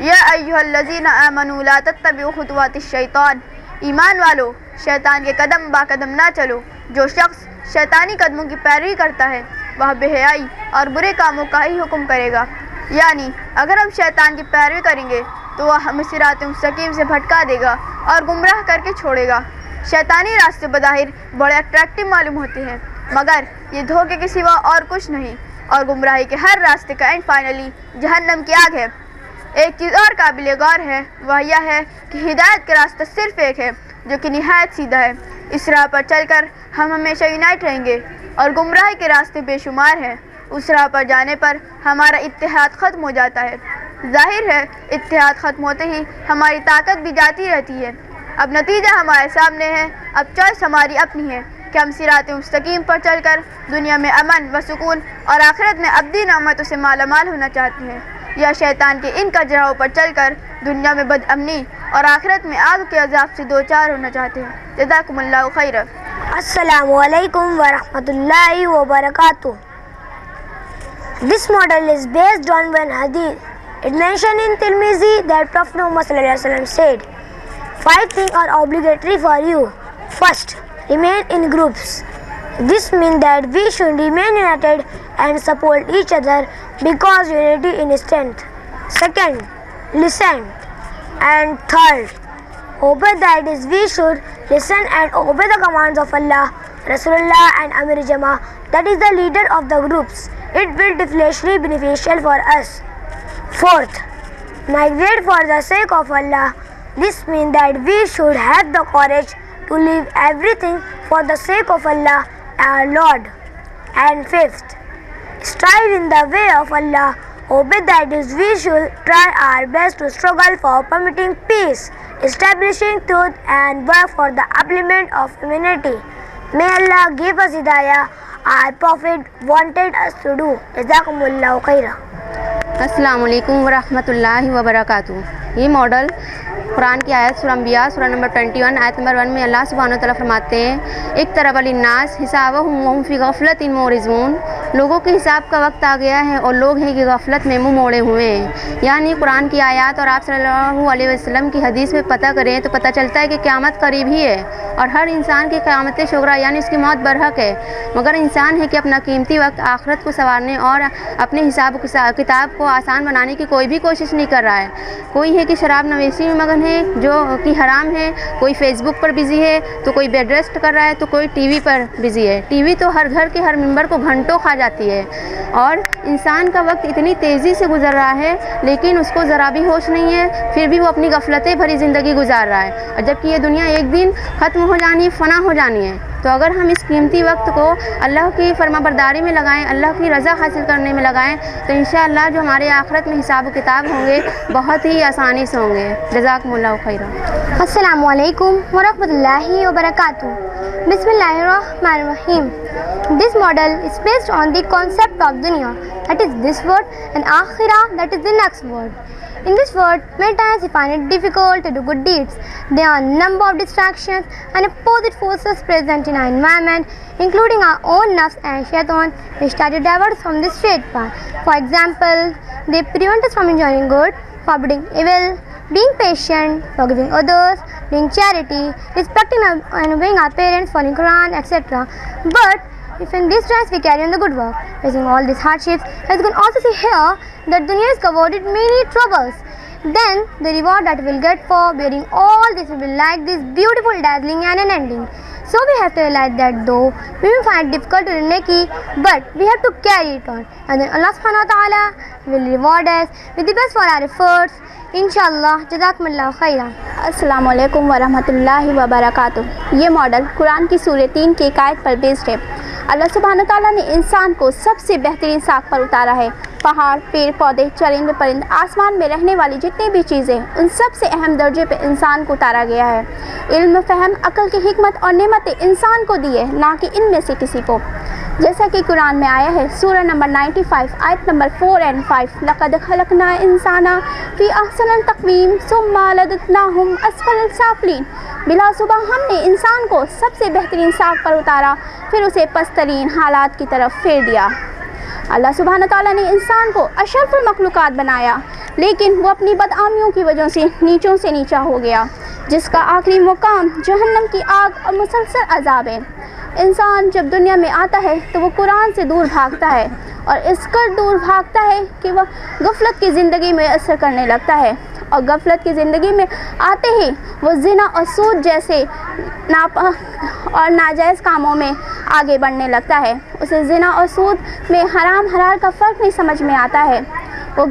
या अय्युहल्लज़ीना आमनू ला तत्तबिउ खुतवातिश शैतान, ईमान वालो शैतान के कदम बा कदम ना चलो। जो शख्स शैतानी कदमों की पैरवी करता है वह बेहयाई और बुरे कामों का ही हुक्म करेगा। यानी अगर हम शैतान की पैरवी करेंगे तो वह हमें सिरात मुस्तकीम से भटका देगा और गुमराह करके छोड़ेगा। शैतानी रास्ते बज़ाहिर बड़े अट्रैक्टिव मालूम होते हैं, मगर ये धोखे के सिवा और कुछ नहीं, और गुमराही के हर रास्ते का एंड फाइनली जहन्नम की आग है। एक चीज़ और काबिल गौर है, वह यह है कि हिदायत का रास्ता सिर्फ एक है, जो कि निहायत सीधा है। इस राह पर चलकर हम हमेशा यूनाइट रहेंगे, और गुमराही के रास्ते बेशुमार हैं। उस राह पर जाने पर हमारा इत्तेहाद ख़त्म हो जाता है। जाहिर है इत्तेहाद ख़त्म होते ही हमारी ताकत भी जाती रहती है। अब नतीजा हमारे सामने है। अब चॉइस हमारी अपनी है कि हम सिरात मुस्तकीम पर चलकर दुनिया में अमन व सुकून और आखिरत में अब्दी नेमतों से मालामाल होना चाहते हैं, या शैतान के इन कजराहों पर चलकर दुनिया में बदअमनी और आखिरत में आग के अज़ाब से दो चार होना चाहते हैं। जज़ाकुमुल्लाहु खैर। अस्सलामु अलैकुम वरहमतुल्लाहि वबरकातुहू। This model is based on one hadith. It mentioned in Tirmizi that Prophet Muhammad sallallahu alaihi wasallam said, 5 things are obligatory for you. First, remain in groups. This means that we should remain united and support each other because unity in strength. Second, listen. And third, obey, that is we should listen and obey the commands of Allah, Rasulullah and Amir Jama, that is the leader of the groups. It will be fleshly beneficial for us. Fourth, migrate for the sake of Allah. This means that we should have the courage to leave everything for the sake of Allah, our Lord. And fifth, strive in the way of Allah. Obey, that is we should try our best to struggle for promoting peace, establishing truth and work for the upliftment of humanity. May Allah give us hidayah our Prophet wanted us to do. Jazakumullahu khaira. अस्सलामु अलैकुम वरहमतुल्लाहि वबरकातुहू। ये model Quran की आयत सूरह अंबिया सूरह नंबर 21 आयत नंबर 1 में अल्लाह सुब्हानहू व तआला फरमाते हैं, इक़्तरब लिन्नास हिसाबहुम वहुम फ़ी गफ़लतिन मुरिज़ून। लोगों के हिसाब का वक्त आ गया है और लोग हैं कि गफलत में मुँह मोड़े हुए हैं। यानी कुरान की आयत और आप सल्लल्लाहु अलैहि वसल्लम की हदीस में पता करें तो पता चलता है कि क़यामत करीब ही है और हर इंसान की क़यामत शुगरा यानी उसकी मौत बरहक है, मगर इंसान है कि अपना कीमती वक्त आखिरत को संवारने और अपने हिसाब किताब को आसान बनाने की कोई भी कोशिश नहीं कर रहा है। कोई है कि शराब नवेशी में मगन है जो कि हराम है, कोई फेसबुक पर बिज़ी है तो कोई बेड रेस्ट कर रहा है तो कोई टीवी पर बिज़ी है। टीवी तो हर घर के हर मेंबर को घंटों खा जाती है। और इंसान का वक्त इतनी तेज़ी से गुजर रहा है लेकिन उसको ज़रा भी होश नहीं है, फिर भी वो अपनी गफलतें भरी ज़िंदगी गुजार रहा है। और जबकि ये दुनिया एक दिन ख़त्म हो जानी है, फ़ना हो जानी है। तो अगर हम इस कीमती वक्त को अल्लाह की फरमाबरदारी में लगाएं, अल्लाह की रज़ा हासिल करने में लगाएं, तो इंशाअल्लाह जो हमारे आखिरत में हिसाब व किताब होंगे बहुत ही आसानी से होंगे। जज़ाकुमुल्लाहु खैरन। अस्सलामु अलैकुम व रहमतुल्लाहि व बरकातुहू। बिस्मिल्लाहिर्रहमानिर्रहीम। This model is based on the concept of dunya, that is this world, and akhirah, that is the next world. In this world, many times we find it difficult to do good deeds. There are a number of distractions and opposite forces present in our environment, including our own nafs and shaitan, which try to divert us from the straight path. For example, they prevent us from enjoying good, forbidding evil, being patient, forgiving others, doing charity, respecting and obeying our parents, following Quran, etc. But if in these times we carry on the good work, facing all these hardships, as you can also see here, that dunya is covered with many troubles. Then the reward that we will get for bearing all this will be like this beautiful, dazzling and unending. So we have to realize that though we will find it difficult to do neki, but we have to carry it on, and then Allah subhanahu wa ta'ala will reward us with the best for our efforts. इंशाअल्लाह जज़ाकुमुल्लाहु खैरन। अस्सलामु अलैकुम वरहमतुल्लाहि वबरकातुहू। ये model Quran की सूरह 3 की एक आयत पर बेस्ड है। अल्लाह सुब्हानहू तआला ने इंसान को सबसे बेहतरीन साख पर उतारा है। पहाड़, पेड़ पौधे, चरिंद परिंद, आसमान में रहने वाली जितनी भी चीज़ें, उन सब से अहम दर्जे पे इंसान को उतारा गया है। इल्म, फ़हम, अक़ल की हिकमत और नेमतें इंसान को दी है, ना कि इनमें से किसी को। जैसा कि कुरान में आया है सूरह नंबर 95 आयत नंबर 4 और 5, लक़द खलक़ना इंसाना फ़ी अहसन तक़वीम सुम्मा लददनाहुम अस्फ़ल साफ़िलीन। बिलासुबा हमने इंसान को सबसे बेहतरीन साख पर उतारा, फिर उसे पस्तरीन हालात की तरफ फेर दिया। अल्लाह सुब्हानहू तआला ने इंसान को अशरफुल मखलूक़ात बनाया, लेकिन वो अपनी बदआमियों की वजह से नीचों से नीचा हो गया, जिसका आखिरी मुकाम जहन्नम की आग और मुसलसल अज़ाब है। इंसान जब दुनिया में आता है तो वो कुरान से दूर भागता है, और इस कर दूर भागता है कि वह गफलत की ज़िंदगी में असर करने लगता है, और गफलत की ज़िंदगी में आते ही वो ज़िना और सूद जैसे और नाजायज़ कामों में आगे बढ़ने लगता है। उसे ज़िना और सूद में हराम हलाल का फ़र्क नहीं समझ में आता है। वो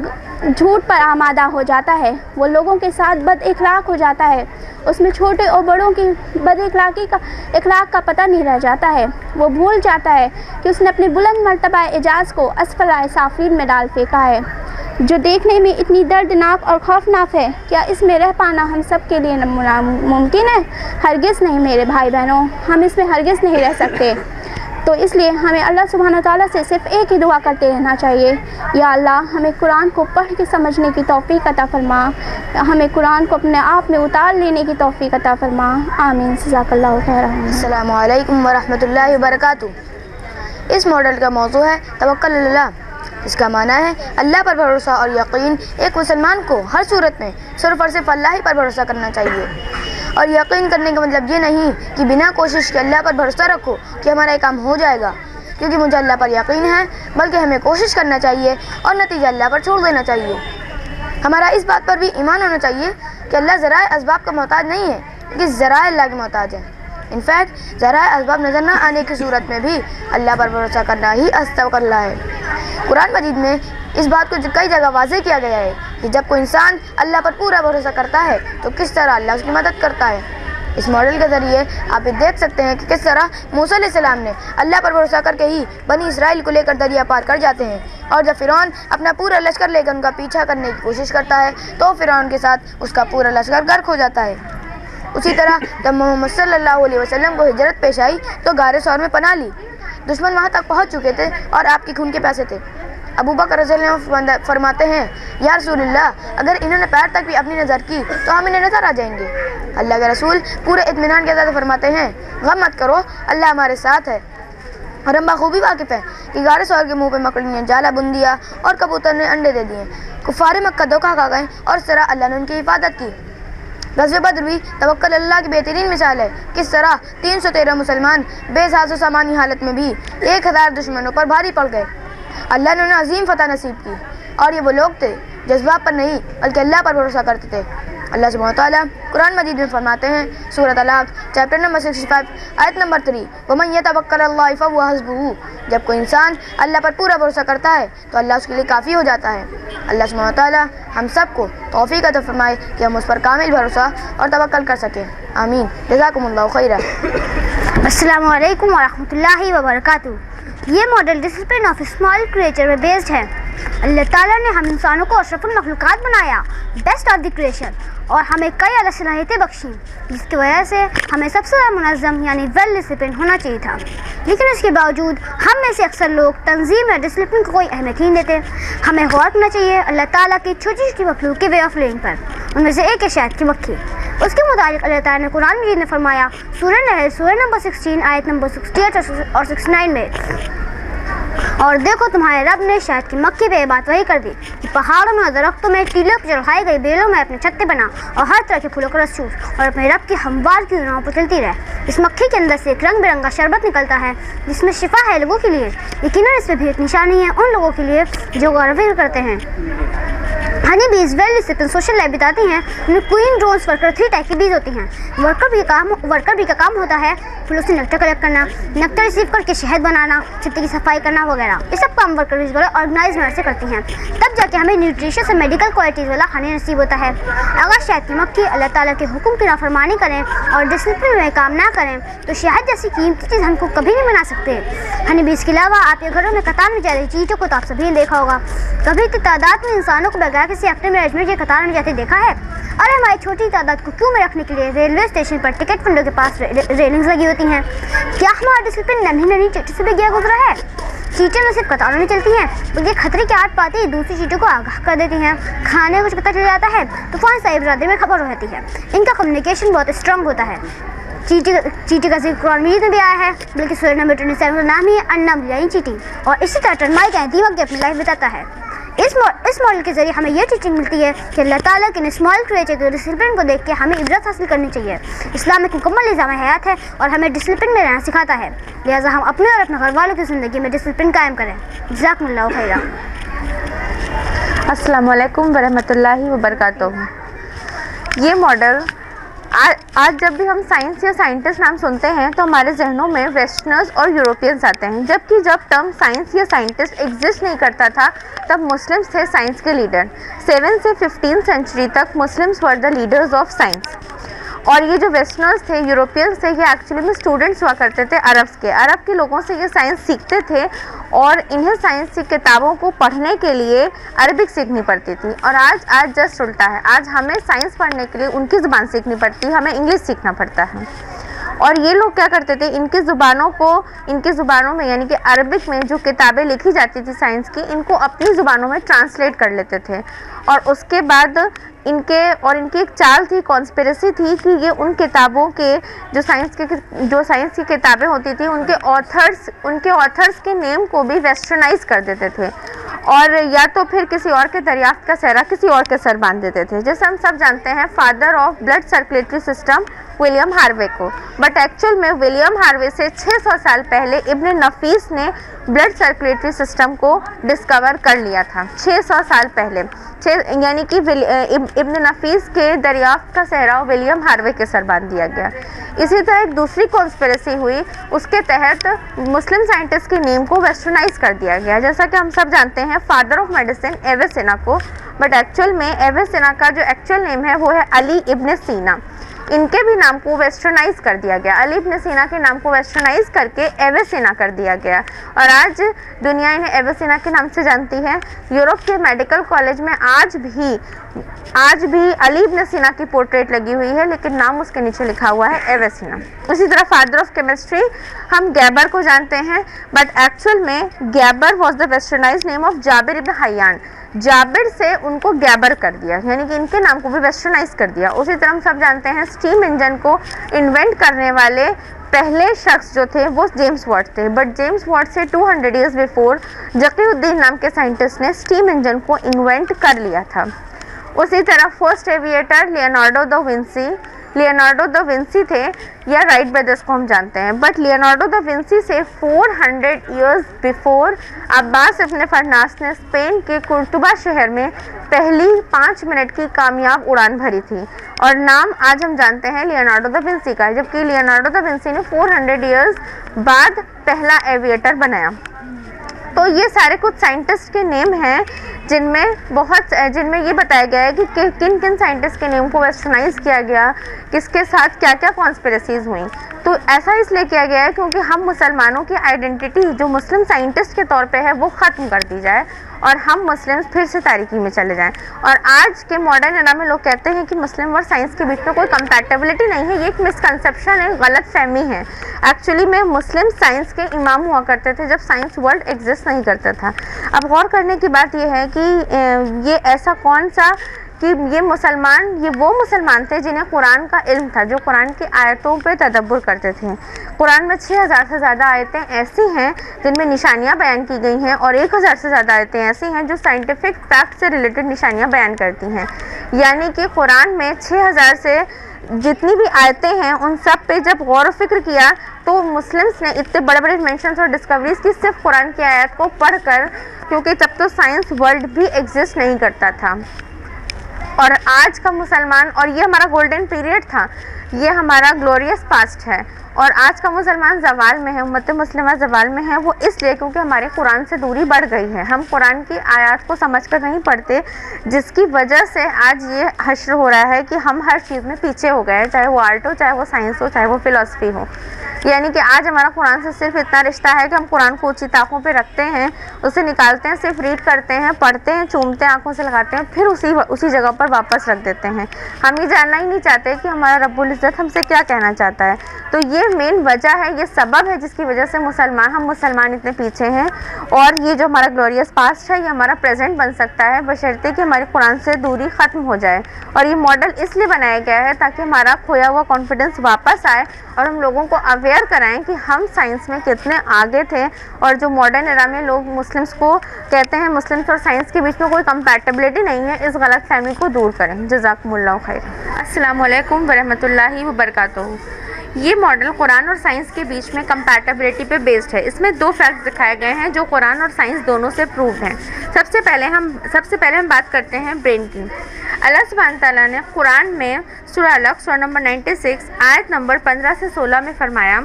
झूठ पर आमादा हो जाता है, वो लोगों के साथ बद इखलाक हो जाता है, उसमें छोटे और बड़ों की बद इखलाक का पता नहीं रह जाता है। वो भूल जाता है कि उसने अपने बुलंद मर्तबा एजाज़ को अस्फ़ल साफ़िलीन में डाल फेंका है, जो देखने में इतनी दर्दनाक और खौफनाक है। क्या इसमें रह पाना हम सब के लिए मुमकिन है? हरगिज़ नहीं मेरे भाई बहनों, हम इसमें हरगिज़ नहीं रह सकते। तो इसलिए हमें अल्लाह सुब्हानहू तआला से सिर्फ़ एक ही दुआ करते रहना चाहिए, या अल्लाह हमें कुरान को पढ़ के समझने की तौफ़ीक़ अता फ़रमा, हमें कुरान को अपने आप में उतार लेने की तौफ़ीक़ अता फ़रमा। आमीन। जज़ाकल्लाहु खैरन। अस्सलामु अलैकुम वरहमतुल्लाहि वबरकातुहू। इस मॉडल का मौजू है तवक्कुल अल्लाह। इसका माना है अल्लाह पर भरोसा और यकीन। एक मुसलमान को हर सूरत में सिर्फ़ और सिर्फ अल्लाह ही पर भरोसा करना चाहिए, और यकीन करने का मतलब ये नहीं कि बिना कोशिश के अल्लाह पर भरोसा रखो कि हमारा ये काम हो जाएगा, क्योंकि मुझे अल्लाह पर यकीन है, बल्कि हमें कोशिश करना चाहिए और नतीजा अल्लाह पर छोड़ देना चाहिए। हमारा इस बात पर भी ईमान होना चाहिए कि अल्लाह ज़राए असबाब का मोहताज नहीं है, कि ज़राए अल्लाह के मोहताज है। इनफैक्ट ज़राए असबाब नज़र न आने की सूरत में भी अल्लाह पर भरोसा करना ही अस्तग़फ़िरुल्लाह है। कुरान मजीद में इस बात को कई जगह वाज़ेह किया गया है कि जब कोई इंसान अल्लाह पर पूरा भरोसा करता है तो किस तरह अल्लाह उसकी मदद करता है। इस मॉडल के ज़रिए आप ये देख सकते हैं कि किस तरह मूसा अलैहिस्सलाम ने अल्लाह पर भरोसा करके ही बनी इसराइल को लेकर दरिया पार कर जाते हैं, और जब फ़िरौन अपना पूरा लश्कर लेकर उनका पीछा करने की कोशिश करता है तो फ़िरौन के साथ उसका पूरा लश्कर गर्क हो जाता है। उसी तरह जब मोहम्मद सल्लल्लाहु अलैहि वसल्लम को हिजरत पेश आई तो गारे सौर में पनाह ली। दुश्मन वहाँ तक पहुँच चुके थे और आपके खून के प्यासे थे। अबू बकर रज़ियल्लाहु अन्हु फरमाते हैं, या रसूलल्लाह, अगर इन्होंने पैर तक भी अपनी नज़र की तो हम इन्हें नज़र आ जाएंगे। अल्लाह के रसूल पूरे इत्मीनान के साथ फरमाते हैं, गम मत करो, अल्लाह हमारे साथ है। और हम बखूबी वाकिफ़ हैं कि गारे सौर के मुँह पर मकड़ियाँ जाला बुन दिया और कबूतर ने अंडे दे दिए। कुफ़ार मक्का धोखा खा गए और इस तरह अल्लाह ने उनकी हिफाजत की। ग़ज़वे बद्र भी तवक्कुल अल्लाह की बेहतरीन मिसाल है। किस तरह 313 मुसलमान बेसाज़ो सामानी हालत में भी 1000 दुश्मनों पर भारी पड़ गए। अल्लाह ने उन्हें अजीम फ़तह नसीब की, और ये वो लोग थे जज्बात पर नहीं बल्कि अल्लाह पर भरोसा करते थे। अल्लाह सुब्हानहू तआला कुरान मजीद में फरमाते हैं, सूरह तलाक़ चैप्टर नंबर 65 आयत नंबर 3, वमन यतवक्कल अल्लाह फहुव हस्बुहु। जब कोई इंसान अल्लाह पर पूरा भरोसा करता है तो अल्लाह उसके लिए काफ़ी हो जाता है। अल्लाह सुब्हानहू व तआला हम सबको तौफीक अता फरमाए कि हम उस पर कामिल भरोसा और तवक्कल कर सकें। आमीन। जज़ाकुमुल्लाहु खैरा। अस्सलामु अलैकुम वरहमतुल्लाहि वबरकातुहू। ये model discipline of small creature में बेस्ड है। अल्लाह ताला ने हम इंसानों को अशरफुल मखलूक़ात बनाया, बेस्ट ऑफ द क्रिएशन, और हमें कई अलग सलाहियतें बख्शी, जिसकी वजह से हमें सबसे ज़्यादा मुनज़्ज़म यानी वेल डिसिप्लिन होना चाहिए था। लेकिन इसके बावजूद हम में से अक्सर लोग तंजीम या डिसिप्लिन को कोई अहमियत नहीं देते। हमें गौर करना चाहिए अल्लाह ताला की छोटी छोटी मखलूक के वे ऑफ लिविंग पर। उनमें से एक है शहद की मक्खी। उसके मुताबिक अल्लाह ताला ने कुरान मजीद में फरमाया, सूरह नहल सूरह नंबर 16 आयत नंबर 68 और 69 में, और देखो तुम्हारे रब ने शहद की मक्खी पे बात वही कर दी कि पहाड़ों में और दरख्तों में टीलों पर चढ़ाई गई बेलों में अपने छत्ते बना और हर तरह के फूलों का रस चूस और अपने रब की हमवार की राहों पर चलती रहे। इस मक्खी के अंदर से एक रंग बिरंगा शरबत निकलता है जिसमें शिफा है लोगों के लिए, यकीनन इसमें भी एक निशानी है उन लोगों के लिए जो गौरव करते हैं। हनी बीज वेल डिसिप्लिन सोशल लाइफ बिताती हैं। उनमें क्वीन, ड्रोन्स, वर्कर 3 टाइप की बीज होती हैं। वर्कर बी का काम होता है फूलों से नेक्टर कलेक्ट करना, नेक्टर रिसीव करके शहद बनाना, छत्ते की सफाई करना वगैरह। ये सब काम वर्कर बीज वाले ऑर्गेनाइज मैनर से करती हैं। तब जाके हमें न्यूट्रिशियस और मेडिकल क्वालिटीज़ वाला खाने नसीब होता है। अगर शहद की मक्खी अल्लाह ताला के हुक्म की नाफरमानी करें और डिसिप्लिन में काम ना करें तो शहद जैसी कीमती चीज़ हमको कभी नहीं बना सकते। हनी बीज के अलावा आपके घरों में कतार में जा रही चीज़ों को तो आप सभी ने देखा होगा। कभी तो तादाद में इंसानों को बगैर किसी एक्टिव मैनेजमेंट के कतार में जाते देखा है। और हमारी छोटी तादाद को क्यों में रखने के लिए रेलवे स्टेशन पर टिकट विंडो के पास रेलिंग्स लगी होती हैं। क्या हमारा डिसिप्लिन नन्ही नन्ही चिट्ठी से भी गया गुजरा है? चीटें न सिर्फ कतारों में चलती हैं बल्कि खतरे की आड़ पाते ही दूसरी चीज़ों को आगाह कर देती हैं। खाने में कुछ पता चल जाता है तो फौरन साहिब रादे में खबर रहती है। इनका कम्युनिकेशन बहुत स्ट्रांग होता है। चीटी का जिक्र कुरान मजीद में भी आया है, बल्कि सूरह नंबर 27 का नाम ही है अन्नाम चीटी। और इसी तरह टर्माइट या दीमक भी अपनी लाइफ बिताता है। इस मॉडल के जरिए हमें यह टीचिंग मिलती है कि अल्लाह ताला के स्मॉल क्रिएचर के डिसिप्लिन को देख के हमें इबरत हासिल करनी चाहिए। इस्लाम एक मुकम्मल निज़ाम हयात है और हमें डिसिप्लिन में रहना सिखाता है। लिहाजा हम अपने और अपने घर वालों की ज़िंदगी में डिसिप्लिन कायम करें। जज़ाकुमुल्लाहु खैरा। अस्सलामु अलैकुम वरहमतुल्लाहि वबरकातुहू। ये मॉडल आज जब भी हम साइंस या साइंटिस्ट नाम सुनते हैं तो हमारे जहनों में वेस्टर्नर्स और यूरोपियंस आते हैं, जबकि जब टर्म साइंस या साइंटिस्ट एग्जिस्ट नहीं करता था तब मुस्लिम्स थे साइंस के लीडर। 7 से 15 सेंचुरी तक Muslims were the leaders of science. और ये जो वेस्टर्नर्स थे, यूरोपियंस थे, ये एक्चुअली में स्टूडेंट्स हुआ करते थे अरब के लोगों से ये साइंस सीखते थे और इन्हें साइंस की किताबों को पढ़ने के लिए अरबिक सीखनी पड़ती थी। और आज जस्ट उल्टा है, आज हमें साइंस पढ़ने के लिए उनकी ज़ुबान सीखनी पड़ती है, हमें इंग्लिश सीखना पड़ता है। और ये लोग क्या करते थे, इनकी ज़ुबानों में यानी कि अरबिक में जो किताबें लिखी जाती थी साइंस की, इनको अपनी ज़ुबानों में ट्रांसलेट कर लेते थे। और उसके बाद इनकी एक चाल थी, कॉन्स्पिरेसी थी कि ये उन किताबों के जो साइंस की किताबें होती थी उनके ऑथर्स के नेम को भी वेस्टर्नाइज कर देते थे और या तो फिर किसी और के दरियाफ्त का सेहरा किसी और के सर बांध देते थे। जैसे हम सब जानते हैं father of blood circulatory system William Harvey को, बट एक्चुअल में विलियम हार्वे से 600 साल पहले इब्न नफीस ने ब्लड सर्कुलेटरी सिस्टम को डिस्कवर कर लिया था। 600 साल पहले, यानी कि इब्न नफीस के दरियाफ्त का सेहरा विलियम हार्वे के सर बांध दिया गया। इसी तरह एक दूसरी कॉन्स्पिरेसी हुई, उसके तहत मुस्लिम साइंटिस्ट के नेम को वेस्टर्नाइज कर दिया गया। जैसा कि हम सब जानते हैं फादर ऑफ मेडिसिन एविसेना को, बट एक्चुअल में एविसेना का जो एक्चुअल नेम है वो है अली इब्न सीना। इनके भी नाम को वेस्टर्नाइज कर दिया गया, अली इब्न सीना के नाम को वेस्टर्नाइज करके एविसेना कर दिया गया और आज दुनिया इन्हें एविसेना के नाम से जानती है। यूरोप के मेडिकल कॉलेज में आज भी अली इब्न सीना की पोर्ट्रेट लगी हुई है, लेकिन नाम उसके नीचे लिखा हुआ है एविसेना। उसी तरह फादर ऑफ केमिस्ट्री हम गैबर को जानते हैं, बट एक्चुअल में Geber was the westernize name of Jabir ibn Hayyan. Jabir से उनको गैबर कर दिया, यानी कि इनके नाम को भी वेस्टर्नाइज कर दिया। उसी तरह हम सब जानते हैं स्टीम इंजन को इन्वेंट करने वाले पहले शख्स जो थे वो जेम्स वाट थे, बट जेम्स वाट से 200 ईयर्स बिफोर जकीउद्दीन नाम के साइंटिस्ट ने स्टीम इंजन को इन्वेंट कर लिया था। उसी तरह first aviator Leonardo da Vinci थे, या राइट ब्रदर्स को हम जानते हैं, बट लियोनार्डो दा विंसी से 400 ईयर्स बिफोर अब्बास इब्न फरनास ने स्पेन के कुर्तुबा शहर में पहली 5 मिनट की कामयाब उड़ान भरी थी और नाम आज हम जानते हैं लियोनार्डो दा विंसी का है, जबकि लियोनार्डो दा विंसी ने 400 ईयर्स बाद पहला एविएटर बनाया। तो ये सारे कुछ साइंटिस्ट के नेम हैं जिनमें ये बताया गया है कि किन किन साइंटिस्ट के नेम को वेस्टर्नाइज किया गया, किसके साथ क्या क्या कॉन्स्पिरेसीज हुई। तो ऐसा इसलिए किया गया है क्योंकि हम मुसलमानों की आइडेंटिटी जो मुस्लिम साइंटिस्ट के तौर पे है वो ख़त्म कर दी जाए और हम मुस्लिम्स फिर से तारीकी में चले जाएं। और आज के मॉडर्न एरा में लोग कहते हैं कि मुस्लिम और साइंस के बीच में कोई कंपैटिबिलिटी नहीं है, ये एक मिसकंसेप्शन है, गलत फहमी है। एक्चुअली में मुस्लिम साइंस के इमाम हुआ करते थे जब साइंस वर्ल्ड एग्जिस्ट नहीं करता था। अब गौर करने की बात यह है कि ये ऐसा कौन सा कि ये वो मुसलमान थे जिन्हें कुरान का इल्म था, जो कुरान की आयतों पे तदब्बुर करते थे। कुरान में 6000 से ज़्यादा आयतें ऐसी हैं जिनमें निशानियां बयान की गई हैं और 1000 से ज़्यादा आयतें ऐसी हैं जो साइंटिफिक फैक्ट से रिलेटेड निशानियां बयान करती हैं। यानी कि कुरान में 6000 से जितनी भी आयतें हैं उन सब पे जब गौर व फिक्र किया तो मुस्लिम्स ने इतने बड़े बड़े इन्वेंशंस और डिस्कवरीज की सिर्फ कुरान की आयत को पढ़कर, क्योंकि तब तो साइंस वर्ल्ड भी एग्जिस्ट नहीं करता था। और आज का मुसलमान, और ये हमारा गोल्डन पीरियड था, ये हमारा ग्लोरियस पास्ट है, और आज का मुसलमान ज़वाल में है, उम्मत मुस्लिमा ज़वाल में है। वो इसलिए क्योंकि हमारे कुरान से दूरी बढ़ गई है, हम कुरान की आयत को समझकर नहीं पढ़ते, जिसकी वजह से आज ये हश्र हो रहा है कि हम हर चीज़ में पीछे हो गए हैं, चाहे वो आर्ट हो, चाहे वो साइंस हो, चाहे वो फ़िलासफ़ी हो। यानी कि आज हमारा कुरान से सिर्फ इतना रिश्ता है कि हम कुरान को ऊंची ताकों पे रखते हैं, उसे निकालते हैं, सिर्फ रीड करते हैं, पढ़ते हैं, चूमते हैं, आंखों से लगाते हैं, फिर उसी जगह पर वापस रख देते हैं। हम ये जानना ही नहीं चाहते कि हमारा रब्बुल इज़्ज़त हमसे क्या कहना चाहता है। तो ये मेन वजह है, ये सबब है जिसकी वजह से हम मुसलमान इतने पीछे हैं। और ये जो हमारा ग्लोरियस पास्ट है ये हमारा प्रेजेंट बन सकता है बशर्ते कि हमारे कुरान से दूरी ख़त्म हो जाए। और ये मॉडल इसलिए बनाया गया है ताकि हमारा खोया हुआ कॉन्फिडेंस वापस आए और हम लोगों को अवेयर कराएं कि हम साइंस में कितने आगे थे। और जो मॉडर्न एरा में लोग मुस्लिम्स को कहते हैं मुस्लिम्स और साइंस के बीच में कोई कंपैटिबिलिटी नहीं है, इस गलत फहमी को दूर करें। जज़ाकुमुल्लाह खैर। अस्सलामु अलैकुम वरहमतुल्लाहि वबरकातुहू। ये मॉडल कुरान और साइंस के बीच में कंपैटिबिलिटी पे बेस्ड है। इसमें 2 फैक्ट्स दिखाए गए हैं जो कुरान और साइंस दोनों से प्रूव्ड हैं। सबसे पहले हम बात करते हैं ब्रेन की। अल्लाह सुब्हान तआला ने कुरान में सूरह अलक सूरह नंबर 96 आयत नंबर 15 से 16 में फरमाया,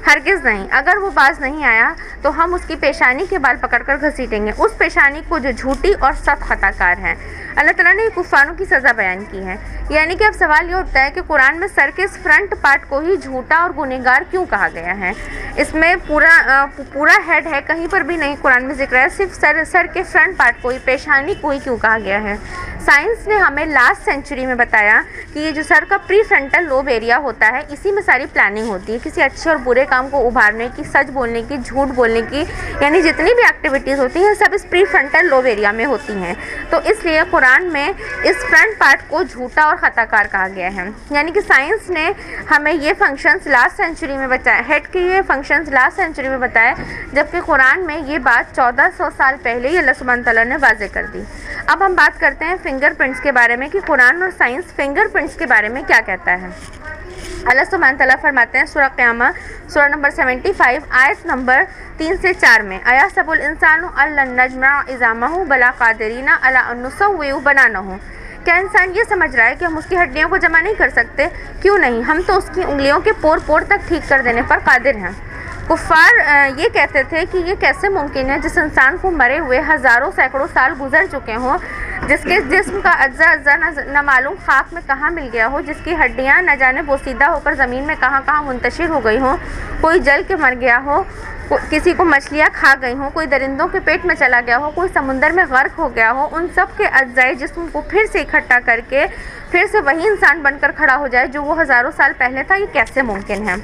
हरगिज़ नहीं, अगर वो बाज नहीं आया तो हम उसकी पेशानी के बाल पकड़कर घसीटेंगे, उस पेशानी को जो झूठी और सख्त खताकार है। अल्लाह ताला ने कुफ़ारों की सज़ा बयान की है। यानी कि अब सवाल ये उठता है कि कुरान में सर के इस फ्रंट पार्ट को ही झूठा और गुनहगार क्यों कहा गया है। इसमें पूरा हेड है, कहीं पर भी नहीं कुरान में जिक्र है, सिर्फ सर के फ्रंट पार्ट को ही, पेशानी को ही क्यों कहा गया है। साइंस ने हमें लास्ट सेंचुरी में बताया कि ये जो सर का प्री फ्रंटल लोब एरिया होता है, इसी में सारी प्लानिंग होती है, किसी अच्छे और बुरे काम को उभारने की, सच बोलने की, झूठ बोलने की, यानी जितनी भी एक्टिविटीज़ होती हैं सब इस प्री फ्रंटल लोब एरिया में होती हैं। तो इसलिए कुरान में इस फ्रंट पार्ट को झूठा और ख़ताकार कहा गया है। यानी कि साइंस ने हमें ये फंक्शंस लास्ट सेंचुरी में बताया, हेड के ये फंक्शंस लास्ट सेंचुरी में बताया, जबकि कुरान में ये बात 1400 साल पहले ही अल्लाह सुब्हान तआला ने वाज़ेह कर दी। अब हम बात करते हैं फिंगरप्रिंट्स के बारे में कि कुरान और साइंस फिंगरप्रिंट्स के बारे में क्या कहता है। अल्लाह सुब्हान तआला फरमाते हैं सूरह क़यामा सूरह नंबर 75 आयत नंबर 3 से 4 में, अयहसबुल इंसानु अल्लन नजमअ इज़ामहु बला क़ादिरीना अला अन नुसव्विअ बनानहु। क्या इंसान ये समझ रहा है कि हम उसकी हड्डियों को जमा नहीं कर सकते? क्यों नहीं, हम तो उसकी उंगलियों के पोर तक ठीक कर देने पर कादिर हैं। कुफ़ार ये कहते थे कि ये कैसे मुमकिन है जिस इंसान को मरे हुए हज़ारों सैकड़ों साल गुजर चुके हों, जिसके जिस्म का अज्जा न मालूम खाक में कहाँ मिल गया हो, जिसकी हड्डियाँ न जाने बोसीदा होकर ज़मीन में कहाँ मुंतशिर हो गई हों, कोई जल के मर गया हो, किसी को मछलियाँ खा गई हों, कोई दरिंदों के पेट में चला गया हो, कोई समुंदर में गर्क हो गया हो, उन सब के अज्जाए जिस्म को फिर से इकट्ठा करके फिर से वही इंसान बनकर खड़ा हो जाए जो वो हज़ारों साल पहले था, ये कैसे मुमकिन है।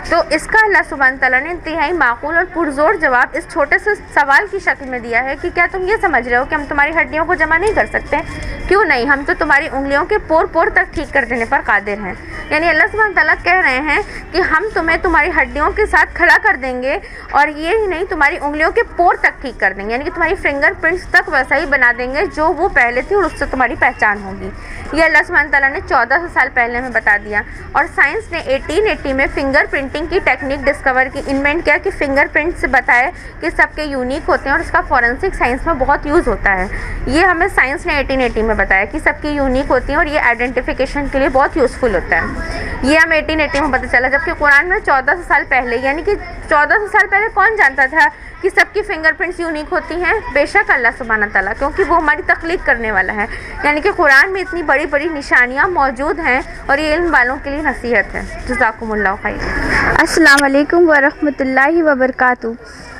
तो इसका अल्लाह सुब्हान तआला ने इंतहाई माकूल और पुरजोर जवाब इस छोटे से सवाल की शक्ल में दिया है कि क्या तुम ये समझ रहे हो कि हम तुम्हारी हड्डियों को जमा नहीं कर सकते? क्यों नहीं, हम तो तुम्हारी उंगलियों के पोर तक ठीक कर देने पर कादिर हैं। यानी अल्लाह सुब्हान तआला कह रहे हैं कि हम तुम्हें तुम्हारी हड्डियों के साथ खड़ा कर देंगे, और ये ही नहीं, तुम्हारी उंगलियों के पोर तक ठीक कर देंगे, यानी कि तुम्हारी फिंगरप्रिंट्स तक वैसा ही बना देंगे जो वो पहले थी और उससे तुम्हारी पहचान होगी। ये अल्लाह सुब्हान तआला ने 1400 साल पहले हमें बता दिया। और साइंस ने 1880 में फिंगर प्रिंटिंग की टेक्निक डिस्कवर की, इन्वेंट किया कि फिंगरप्रिंट से बताए कि सबके यूनिक होते हैं और इसका फॉरेंसिक साइंस में बहुत यूज़ होता है। ये हमें साइंस ने 1880 में बताया कि सबकी यूनिक होती हैं और ये आइडेंटिफिकेशन के लिए बहुत यूज़फुल होता है। ये हमें 1880 में पता चला, जबकि कुरान में 1400 साल पहले, यानी कि 1400 साल पहले कौन जानता था कि सबकी फिंगरप्रिंट्स यूनिक होती हैं? बेशक अल्लाह सुब्हाना ताला, क्योंकि वो हमारी तख्लीक करने वाला है। यानी कि कुरान में इतनी बड़ी बड़ी निशानियाँ मौजूद हैं और ये इल्म वालों के लिए नसीहत है। जज़ाकुमुल्लाह खैर। अस्सलाम वालेकुम वरहमतुल्लाहि वबरकातुहू।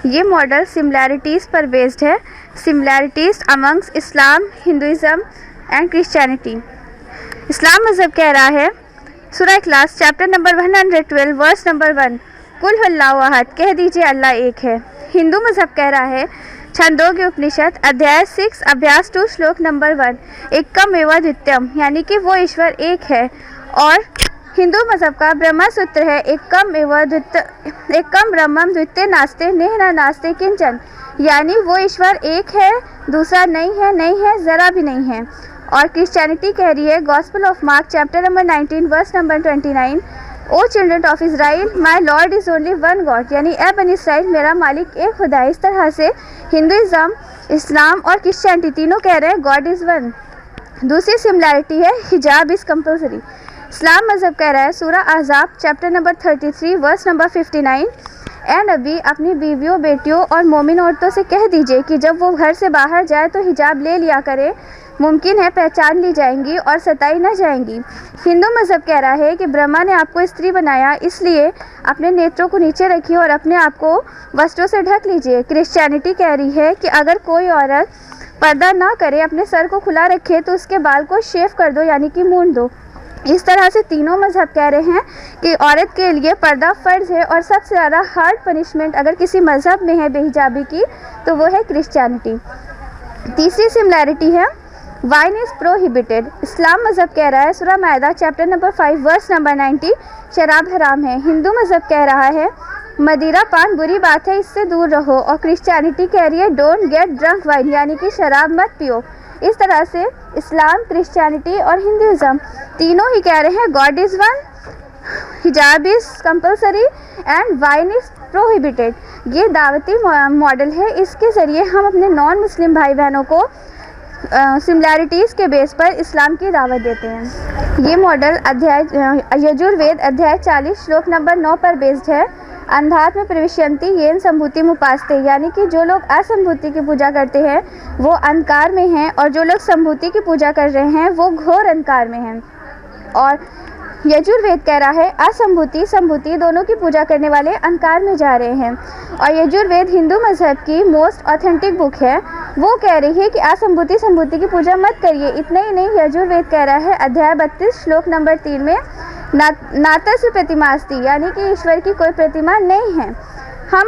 ये मॉडल सिमिलैरिटीज़ पर बेस्ड है, similarities amongst Islam, Hinduism and Christianity. Islam मज़हब कह रहा है, सूरह Ikhlas chapter number 112 verse number 1, कुल हुवल्लाहु अहद, कह दीजिए अल्लाह एक है। हिंदू मज़हब कह रहा है, छंदोग्य उपनिषद अध्याय 6 अभ्यास 2 श्लोक नंबर 1, एकम एव द्वितीयम, यानी कि वो ईश्वर एक है। और हिंदू मज़हब का ब्रह्म सूत्र है, एकम ब्रह्मम द्वितीय नास्ते नेह न नास्ते किंचन, यानी वो ईश्वर एक है, दूसरा नहीं है, ज़रा भी नहीं है। और क्रिश्चियनिटी कह रही है, gospel of Mark chapter number 19 verse number 29, O children of Israel my lord is only one God, यानी ए बनी इसराइल मेरा मालिक एक खुदा है। इस तरह से हिंदुइज़्म, इस्लाम और क्रिश्चियनिटी तीनों कह रहे हैं गॉड इज़ वन। दूसरी सिमिलैरिटी है, हिजाब इज़ कंपल्सरी। इस्लाम मज़हब कह रहा है, सूरह अहज़ाब चैप्टर नंबर 33 वर्स नंबर 59, ए नबी अपनी बीवियों, बेटियों और मोमिन औरतों से कह दीजिए कि जब वो घर से बाहर जाए तो हिजाब ले लिया करे, मुमकिन है पहचान ली जाएंगी और सताई न जाएंगी। हिंदू मज़हब कह रहा है कि ब्रह्मा ने आपको स्त्री बनाया, इसलिए अपने नेत्रों को नीचे रखिए और अपने आप को वस्त्रों से ढक लीजिए। क्रिश्चियनिटी कह रही है कि अगर कोई औरत पर्दा ना करे, अपने सर को खुला रखे, तो उसके बाल को शेव कर दो, यानी कि मूंड दो। इस तरह से तीनों मज़हब कह रहे हैं कि औरत के लिए पर्दा फ़र्ज़ है, और सबसे ज़्यादा हार्ड पनिशमेंट अगर किसी मज़हब में है बेहिजाबी की, तो वो है क्रिश्चियनिटी। तीसरी सिमिलैरिटी है, वाइन इज़ प्रोहिबिटेड। इस्लाम मज़हब कह रहा है, सूरह मायदा चैप्टर नंबर 5 वर्स नंबर 90, शराब हराम है। हिंदू मज़हब कह रहा है, मदिरा पान बुरी बात है, इससे दूर रहो। और क्रिश्चियनिटी कह रही है, डोंट गेट ड्रंक वाइन, यानी कि शराब मत पियो। इस तरह से इस्लाम, क्रिश्चियनिटी और हिंदुइज़्म तीनों ही कह रहे हैं गॉड इज़ वन, हिजाब is compulsory and wine is prohibited. ये दावती मॉडल है, इसके ज़रिए हम अपने नॉन मुस्लिम भाई बहनों को सिमिलैरिटीज़ के बेस पर इस्लाम की दावत देते हैं। ये मॉडल यजुर्वेद अध्याय 40 श्लोक नंबर 9 पर बेस्ड है। अंधात्म प्रविश्यन्ति येन संभूति मुपास्ते, यानी कि जो लोग असंभूति की पूजा करते हैं वो अंधकार में हैं, और जो लोग संभूति की पूजा कर रहे हैं वो घोर अंधकार में हैं। और यजुर्वेद कह रहा है, असंभूति संभूति दोनों की पूजा करने वाले अंधकार में जा रहे हैं। और यजुर्वेद हिंदू मज़हब की मोस्ट ऑथेंटिक बुक है, वो कह रही है कि असंभूति संभूति की पूजा मत करिए। इतना ही नहीं, यजुर्वेद कह रहा है अध्याय 32 श्लोक नंबर 3 में, नातस्य प्रतिमास्ति, यानी कि ईश्वर की कोई प्रतिमा नहीं है। हम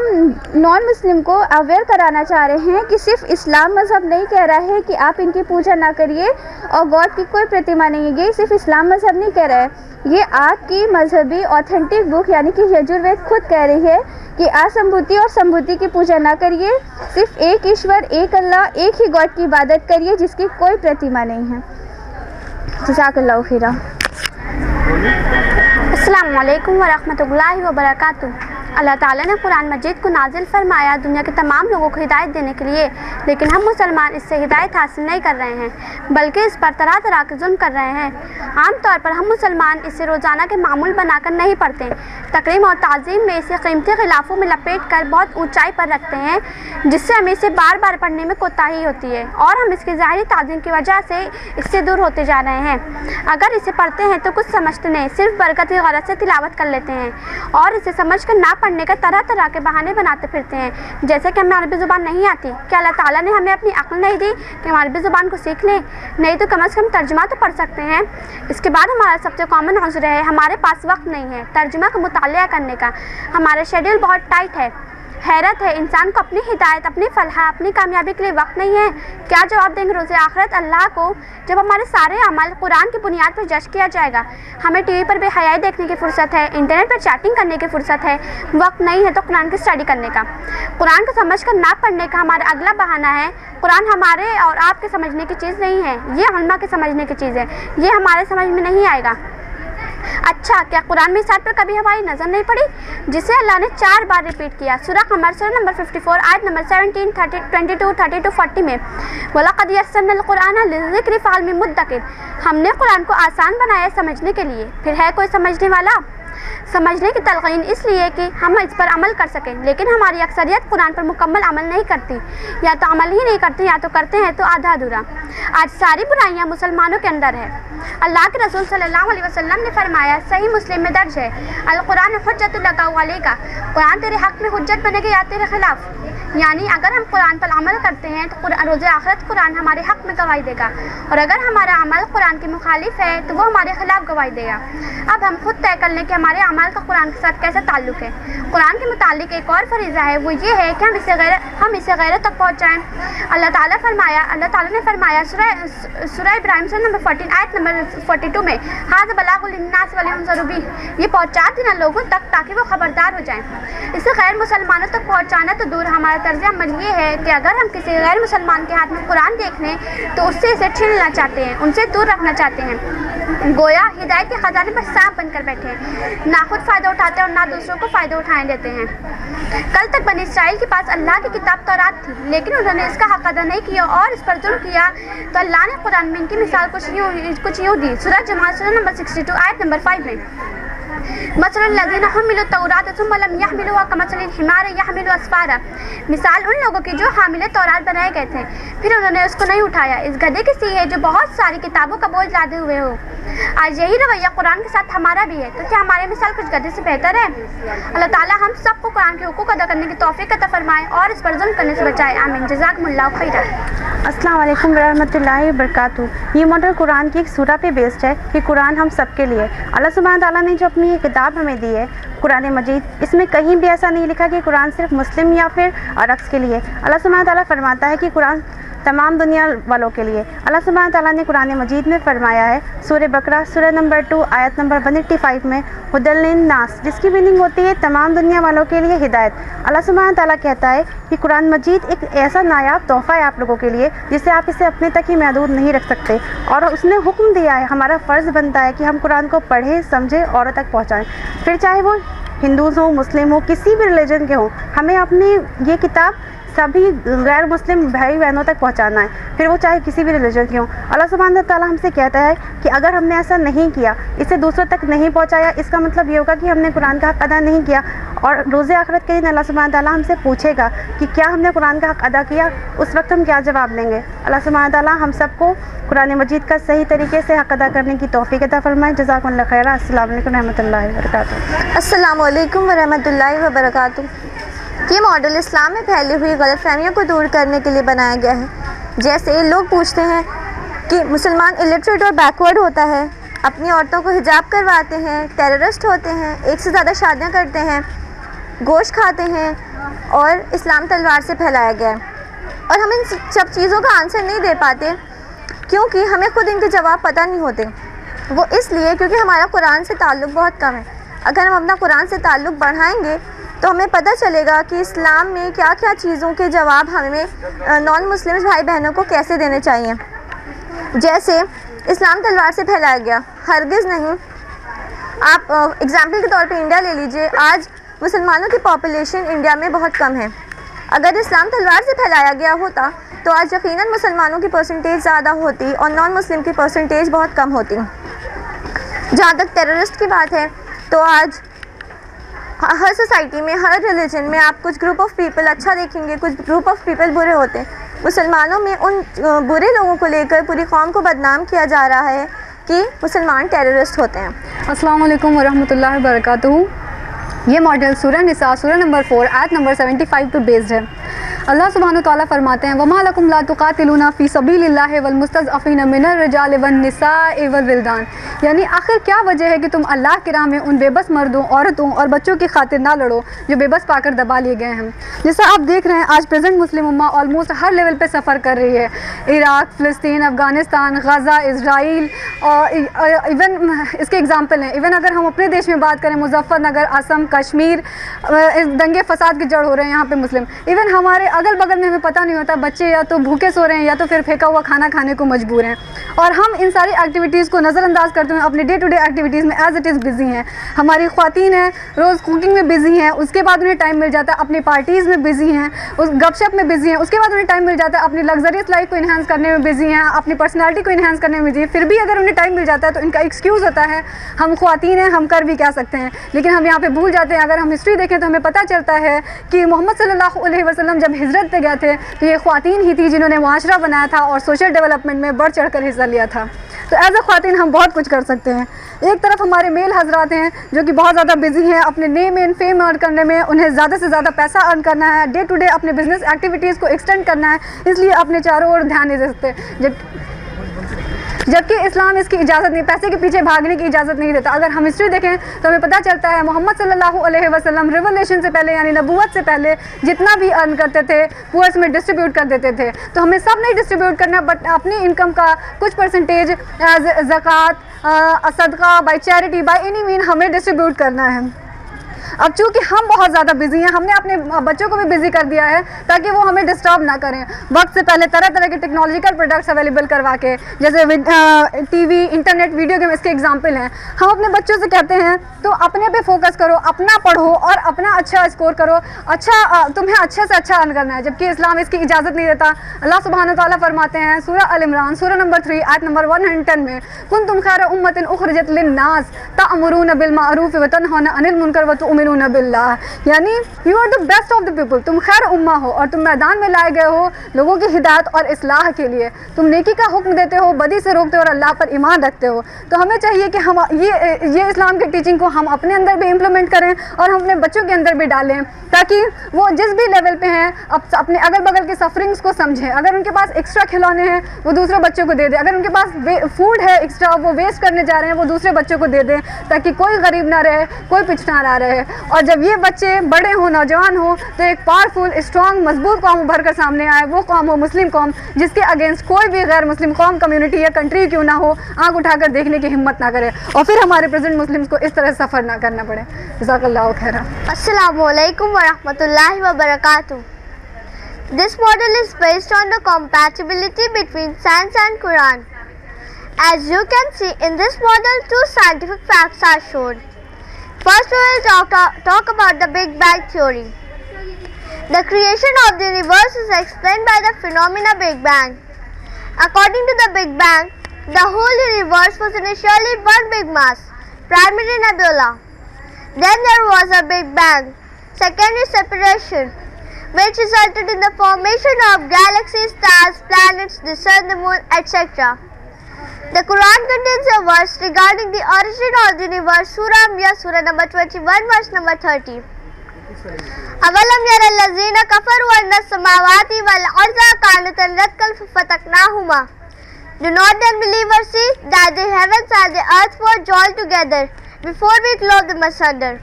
नॉन मुस्लिम को अवेयर कराना चाह रहे हैं कि सिर्फ इस्लाम मज़हब नहीं कह रहा है कि आप इनकी पूजा ना करिए और गॉड की कोई प्रतिमा नहीं है। ये सिर्फ इस्लाम मज़हब नहीं कह रहा है, ये आपकी मजहबी ऑथेंटिक बुक यानी कि यजुर्वेद खुद कह रही है कि असंभूति और संभूति की पूजा ना करिए, सिर्फ एक ईश्वर, एक अल्लाह, एक ही गॉड की इबादत करिए जिसकी कोई प्रतिमा नहीं है। जज़ाकल्लाहु खैरा। अस्सलामु अलैकुम वरहमतुल्लाहि वबरकातुहू। अल्लाह ताला ने कुरान मजीद को नाजिल फरमाया दुनिया के तमाम लोगों को हिदायत देने के लिए, लेकिन हम मुसलमान इससे हिदायत हासिल नहीं कर रहे हैं, बल्कि इस पर तरह तरह के जुल्म कर रहे हैं। आम तौर पर हम मुसलमान इसे रोज़ाना के मामूल बनाकर नहीं पढ़ते, तकरीम और ताज़ीम में इसे कीमती खिलाफों में लपेट कर बहुत ऊंचाई पर रखते हैं, जिससे हमें इसे बार बार पढ़ने में कोताही होती है और हम इसकी ज़ाहिरी ताज़ीम की वजह से इससे दूर होते जा रहे हैं। अगर इसे पढ़ते हैं तो कुछ समझते नहीं, सिर्फ बरकत की गरज से तिलावत कर लेते हैं और इसे समझ कर ना पढ़ने का तरह तरह के बहाने बनाते फिरते हैं, जैसे कि हमें अरबी ज़ुबान नहीं आती। क्या अल्लाह ताला ने हमें अपनी अक्ल नहीं दी कि हम अरबी ज़ुबान को सीख लें? नहीं तो कम से कम तर्जुमा तो पढ़ सकते हैं। इसके बाद हमारा सबसे कॉमन उज़्र है हमारे पास वक्त नहीं है तर्जुमा का मुतालिया करने का, हमारा शेड्यूल बहुत टाइट है। हैरत है, इंसान को अपनी हिदायत, अपनी फलाह, अपनी कामयाबी के लिए वक्त नहीं है। क्या जवाब देंगे रोज़े आखिरत अल्लाह को जब हमारे सारे अमल कुरान की बुनियाद पर जज किया जाएगा? हमें टीवी पर बेहयाई देखने की फ़ुर्सत है, इंटरनेट पर चैटिंग करने की फ़ुर्सत है, वक्त नहीं है तो कुरान की स्टडी करने का। कुरान को समझ कर ना पढ़ने का हमारा अगला बहाना है कुरान हमारे और आपके समझने की चीज़ नहीं है, ये उलमा के समझने की चीज़ है, ये हमारे समझ में नहीं आएगा। अच्छा, क्या कुरान में इस आयत पर कभी हमारी नज़र नहीं पड़ी जिसे अल्लाह ने 4 बार रिपीट किया? सूरह कमर सूरह नंबर 54 आयत नंबर 17, 30, 22, 32, 40 में वलक़द यस्सरनल कुरान लिज़्ज़िक्रि फ़हल मिन मुद्दकिर, हमने कुरान को आसान बनाया समझने के लिए, फिर है कोई समझने वाला? समझने की तलक़ीन इसलिए कि हम इस पर अमल कर सकें, लेकिन हमारी अक्सरियत कुरान पर मुकम्मल अमल नहीं करती, या तो अमल ही नहीं करती या तो करते हैं तो आधा अधूरा। आज सारी बुराइयां मुसलमानों के अंदर है। अल्लाह के रसूल सल्लल्लाहु अलैहि वसल्लम ने फरमाया, सही मुस्लिम में दर्ज है, अल कुरान हुज्जतुल लका व अलैका, कुरान तेरे हक़ में हुज्जत बनेगा या तेरे खिलाफ। यानी अगर हम कुरान पर अमल करते हैं तो रोज़े आखिरत कुरान हमारे हक़ में गवाही देगा, और अगर हमारा अमल कुरान के मुखालिफ है तो वो हमारे खिलाफ गवाही देगा। अब हम खुद तय कर लें कि हमारे अमल का कुरान के साथ कैसा ताल्लुक़ है। कुरान के मुतालिक एक और फरीज़ा है, वो ये है कि हम इसे गैरत तक पहुँचाएँ। अल्लाह ताला ने फरमाया सूरह इब्राहिम सूरह नंबर 14 आयत नंबर 42 में, हाज़ा बलागुल लिन्नास व लियुनज़िरु बिही, ये पहुँचा देना लोगों तक ताकि वो खबरदार हो जाएँ। इसे गैर मुसलमानों तक पहुँचाना तो दूर, हमारा तर्ज़ अमल ये है कि अगर हम किसी गैर मुसलमान के हाथ में कुरान देख लें तो उससे इसे छीन लेना चाहते हैं, उनसे दूर रखना चाहते हैं, गोया हिदायत के ख़जाने पर सांप बनकर बैठे हैं, ना खुद फ़ायदा उठाते हैं और ना दूसरों को फ़ायदा उठाने देते हैं। कल तक बनी इसराइल के पास अल्लाह की किताब तौरात थी, लेकिन उन्होंने इसका हक़ अदा नहीं किया और इस पर जुल्म किया, तो अल्लाह ने कुरान में इनकी मिसाल कुछ यूँ दी। सूरह जुमा सूरह नंबर 62 आयत नंबर 5 में, मसलुल्लज़ीना हुमिलु तौरात सुम्मा लम यहमिलुहा कमसलिल हिमारि यहमिलु अस्फारा, मिसाल उन लोगों की जो हामिले तौरात बनाए गए थे फिर उन्होंने उसको नहीं उठाया, इस गधे की सी है जो बहुत सारी किताबों का बोझ लादे हुए हो। आज यही रवैया कुरान के साथ हमारा भी है, तो क्या हमारी मिसाल कुछ गधे से बेहतर है? अल्लाह ताला हम सबको कुरान के हुकूक अदा करने की तौफीक अता फरमाए और इस पर जुल्म करने से बचाए। आमीन। जज़ाकुमुल्लाहु खैरन। अस्सलाम वालेकुम रहमतुल्लाहि व बरकातुहू। ये मॉडल कुरान की एक सूरा पे बेस्ड है कि कुरान हम सब के लिए। अल्लाह सुब्हान ताला ने जो अपनी ये किताब हमें दी है कुरान मजीद, इसमें कहीं भी ऐसा नहीं लिखा कि कुरान सिर्फ मुस्लिम या फिर अरब्स के लिए। अल्लाह सुब्हान ताला फरमाता है कि कुरान तमाम दुनिया वालों के लिए। अल्लाह सुब्हान ताला ने कुरान मजीद में फरमाया है सूरह बकरा सूरह नंबर 2 आयत नंबर 185 में, हुदल लिन्नास, जिसकी मीनिंग होती है तमाम दुनिया वालों के लिए हिदायत। अल्लाह सुब्हान ताला कहता है कि कुरान मजीद एक ऐसा नायाब तोहफ़ा है आप लोगों के लिए जिसे आप इसे अपने तक ही महदूद नहीं रख सकते, और उसने हुक्म दिया है, हमारा फ़र्ज़ बनता है कि हम कुरान को पढ़ें, समझें, औरों तक पहुँचाएँ, फिर चाहे वो हिंदूज़ हों, मुस्लिम हो, किसी भी रिलीजन के हों। हमें अपनी ये किताब सभी गैर मुस्लिम भाई बहनों तक पहुंचाना है, फिर वो चाहे किसी भी रिलीजन के हों। अल्लाह सुब्हान ताला हमसे कहता है कि अगर हमने ऐसा नहीं किया, इसे दूसरों तक नहीं पहुंचाया, इसका मतलब ये होगा कि हमने कुरान का हक़ अदा नहीं किया, और रोज़े आखिरत के दिन अल्लाह सुब्हान ताला हमसे पूछेगा कि क्या हमने कुरान का हक़ अदा किया, उस वक्त हम क्या जवाब देंगे। अल्लाह सुब्हान ताला हम सबको कुरान मजीद का सही तरीके से हक़ अदा करने की तौफ़ीक़ अता फ़रमाए। जज़ाकुमुल्लाहु खैरा। अस्सलामु अलैकुम रहमतुल्लाहि व बरकातुहू। अस्सलामु अलैकुम व रहमतुल्लाहि व बरकातुहू। ये मॉडल इस्लाम में फैली हुई गलतफहमियों को दूर करने के लिए बनाया गया है। जैसे लोग पूछते हैं कि मुसलमान इलिटरेट और बैकवर्ड होता है, अपनी औरतों को हिजाब करवाते हैं, टेररिस्ट होते हैं, एक से ज़्यादा शादियां करते हैं, गोश्त खाते हैं, और इस्लाम तलवार से फैलाया गया है। और हम इन सब चीज़ों का आंसर नहीं दे पाते क्योंकि हमें खुद इनके जवाब पता नहीं होते। वो इसलिए क्योंकि हमारा कुरान से ताल्लुक़ बहुत कम है। अगर हम अपना कुरान से ताल्लुक़ बढ़ाएंगे तो हमें पता चलेगा कि इस्लाम में क्या क्या चीज़ों के जवाब हमें नॉन मुस्लिम भाई बहनों को कैसे देने चाहिए। जैसे इस्लाम तलवार से फैलाया गया, हरगिज़ नहीं। आप एग्ज़ाम्पल के तौर पे इंडिया ले लीजिए। आज मुसलमानों की पॉपुलेशन इंडिया में बहुत कम है। अगर इस्लाम तलवार से फैलाया गया होता तो आज यकीनन मुसलमानों की परसेंटेज ज़्यादा होती और नॉन मुस्लिम की परसेंटेज बहुत कम होती। जहाँ तक टेररिस्ट की बात है तो आज हर सोसाइटी में, हर रिलीजन में आप कुछ ग्रुप ऑफ पीपल अच्छा देखेंगे, कुछ ग्रुप ऑफ पीपल बुरे होते हैं। मुसलमानों में उन बुरे लोगों को लेकर पूरी कौम को बदनाम किया जा रहा है कि मुसलमान टेररिस्ट होते हैं। अस्सलाम वालेकुम वरहमतुल्लाहि वबरकातुहू। ये मॉडल सूरह निसा सूरह नंबर 4 आयत नंबर 75 पर बेस्ड है। अल्लाह सुब्हानहु तआला फरमाते हैं, वमा लकुम ला तुकातिलूना फी सबीलिल्लाहि वल मुस्तज़अफ़ीना मिनर रिजालि वन निसाइ वल विल्दान, यानी आखिर क्या वजह है कि तुम अल्लाह की राह में उन बेबस मर्दों, औरतों और बच्चों की खातिर ना लड़ो जो बेबस पाकर दबा लिए गए हैं। जैसा आप देख रहे हैं आज प्रेजेंट मुस्लिम उम्मा ऑलमोस्ट हर लेवल पे सफ़र कर रही है। इराक, फ़लस्तीन, अफ़गानिस्तान, गज़ा, इसराइल, और इवन इसके एग्ज़ाम्पल हैं। इवन अगर हम अपने देश में बात करें, मुज़फ़्फ़रनगर, असम, कश्मीर, दंगे फसाद की जड़ हो रहे हैं यहाँ पे मुस्लिम। इवन हमारे अगल बगल में हमें पता नहीं होता, बच्चे या तो भूखे सो रहे हैं या तो फिर फेंका हुआ खाना खाने को मजबूर हैं, और हम इन सारी एक्टिविटीज़ को नज़रअंदाज करते हुए अपने डे टू डे एक्टिविटीज़ में एज इट इज़ बिज़ी हैं। हमारी ख़वातीन हैं रोज़ कुकिंग में बिज़ी हैं, उसके बाद उन्हें टाइम मिल जाता है अपनी पार्टीज़ में बिज़ी हैं, उस गपशप में बिज़ी हैं, उसके बाद उन्हें टाइम मिल जाता है अपनी लग्जरियस लाइफ को इन्हांस करने में बिज़ी हैं, अपनी पर्सनैलिटी को इन्हांस करने में बिज़ी हैं। फिर भी अगर उन्हें टाइम मिल जाता है तो इनका एक्सक्यूज़ होता है हम ख़वातीन हैं, हम कर भी क्या सकते हैं। लेकिन हम यहाँ पे भूल जाते हैं, अगर हम हिस्ट्री देखें तो हमें पता चलता है कि मोहम्मद सल्लल्लाहु अलैहि वसल्लम जब हिजरत पे गए थे तो ये ख़वातीन ही थी जिन्होंने मुआशरा बनाया था और सोशल डेवलपमेंट में बढ़ चढ़ कर हिस्सा लिया था। तो एज अ ख़वातीन हम बहुत कुछ कर सकते हैं। एक तरफ हमारे मेल हजरात हैं जो कि बहुत ज़्यादा बिजी हैं अपने नेम एंड फेम अर्न करने में, उन्हें ज़्यादा से ज़्यादा पैसा अर्न करना है, डे टू डे अपने बिजनेस एक्टिविटीज़ को एक्सटेंड करना है, इसलिए अपने चारों ओर ध्यान नहीं दे सकते। जबकि इस्लाम इसकी इजाज़त नहीं, पैसे के पीछे भागने की इजाज़त नहीं देता। अगर हम हिस्ट्री देखें तो हमें पता चलता है मोहम्मद सल्लल्लाहु अलैहि वसल्लम रिवोल्यूशन से पहले यानी नबूवत से पहले जितना भी अर्न करते थे पुअर्स में डिस्ट्रीब्यूट कर देते थे। तो हमें सब नहीं डिस्ट्रीब्यूट करना, बट अपनी इनकम का कुछ परसेंटेज एज ज़कात, सदका, by charity, by any mean हमें डिस्ट्रीब्यूट करना है। अब चूँकि हम बहुत ज़्यादा बिजी हैं, हमने अपने बच्चों को भी बिजी कर दिया है ताकि वो हमें डिस्टर्ब ना करें। वक्त से पहले तरह तरह के टेक्नोलॉजिकल प्रोडक्ट्स अवेलेबल करवा के, जैसे टीवी, इंटरनेट, वीडियो गेम इसके एग्जांपल हैं। हम अपने बच्चों से कहते हैं तो अपने पे फोकस करो, अपना पढ़ो और अपना अच्छा स्कोर करो, तुम्हें अच्छे से अच्छा अर्न करना है, जबकि इस्लाम इसकी इजाज़त नहीं देता। अल्लाह सुब्हानहू तआला फरमाते हैं सूरह अल इमरान सूरह नंबर 3 आयत नंबर 110 में, कुंतुम खैरा उम्मतिन उखरिजत लिन्नास तअमुरूना बिल मारूफ व तनहौना अनिल मुनकर व तुमिनूना बिल्लाह, यानी you are the best of the people. तुम खैर उम्मा हो और तुम मैदान में लाए गए हो लोगों की हिदायत और इस्लाह के लिए। तुम नेकी का हुक्म देते हो, बदी से रोकते हो और अल्लाह पर ईमान रखते हो। तो हमें चाहिए कि हम ये इस्लाम के टीचिंग को हम अपने अंदर भी इम्प्लीमेंट करें और हम अपने बच्चों के अंदर भी डालें, ताकि वो जिस भी लेवल पे हैं अपने अगल बगल के सफरिंग्स को समझें। अगर उनके पास एक्स्ट्रा खिलौने हैं वो दूसरे बच्चों को दे दें, अगर उनके पास फूड है एक्स्ट्रा वो वेस्ट करने जा रहे हैं वो दूसरे बच्चों को दे दें, ताकि कोई गरीब ना रहे, कोई पिछड़ा ना रहे। और जब ये बच्चे बड़े हों, नौजवान हो, तो एक पावरफुल, स्ट्रॉन्ग, मजबूत कौम उभर कर सामने आए। वो कौम हो मुस्लिम कौम, जिसके अगेंस्ट कोई भी गैर मुस्लिम कौम, कम्युनिटी या कंट्री क्यों ना हो आँख उठाकर देखने की हिम्मत ना करे, और फिर हमारे प्रेजेंट मुस्लिम्स को इस तरह सफ़र ना करना पड़े। जज़ाकल्लाहु खैरा। अस्सलामु अलैकुम व रहमतुल्लाहि व बरकातुहू। This model is based on the compatibility between science and Quran. As you can see in this model, two scientific facts are shown. First, we will talk about the Big Bang theory. The creation of the universe is explained by the phenomena Big Bang. According to the Big Bang, the whole universe was initially one big mass, primary nebula. Then there was a Big Bang, secondary separation, which resulted in the formation of galaxies, stars, planets, the sun, the moon, etc. The Quran contains a verse regarding the origin of the universe, Surah Anbiya, Surah number 21, verse number 30. Awalam yara allazina kafaru anna samawati wal arda kanatan ratqan fafataqnahuma. Do not the unbelievers see that the heavens and the earth were joined together before we clove them asunder?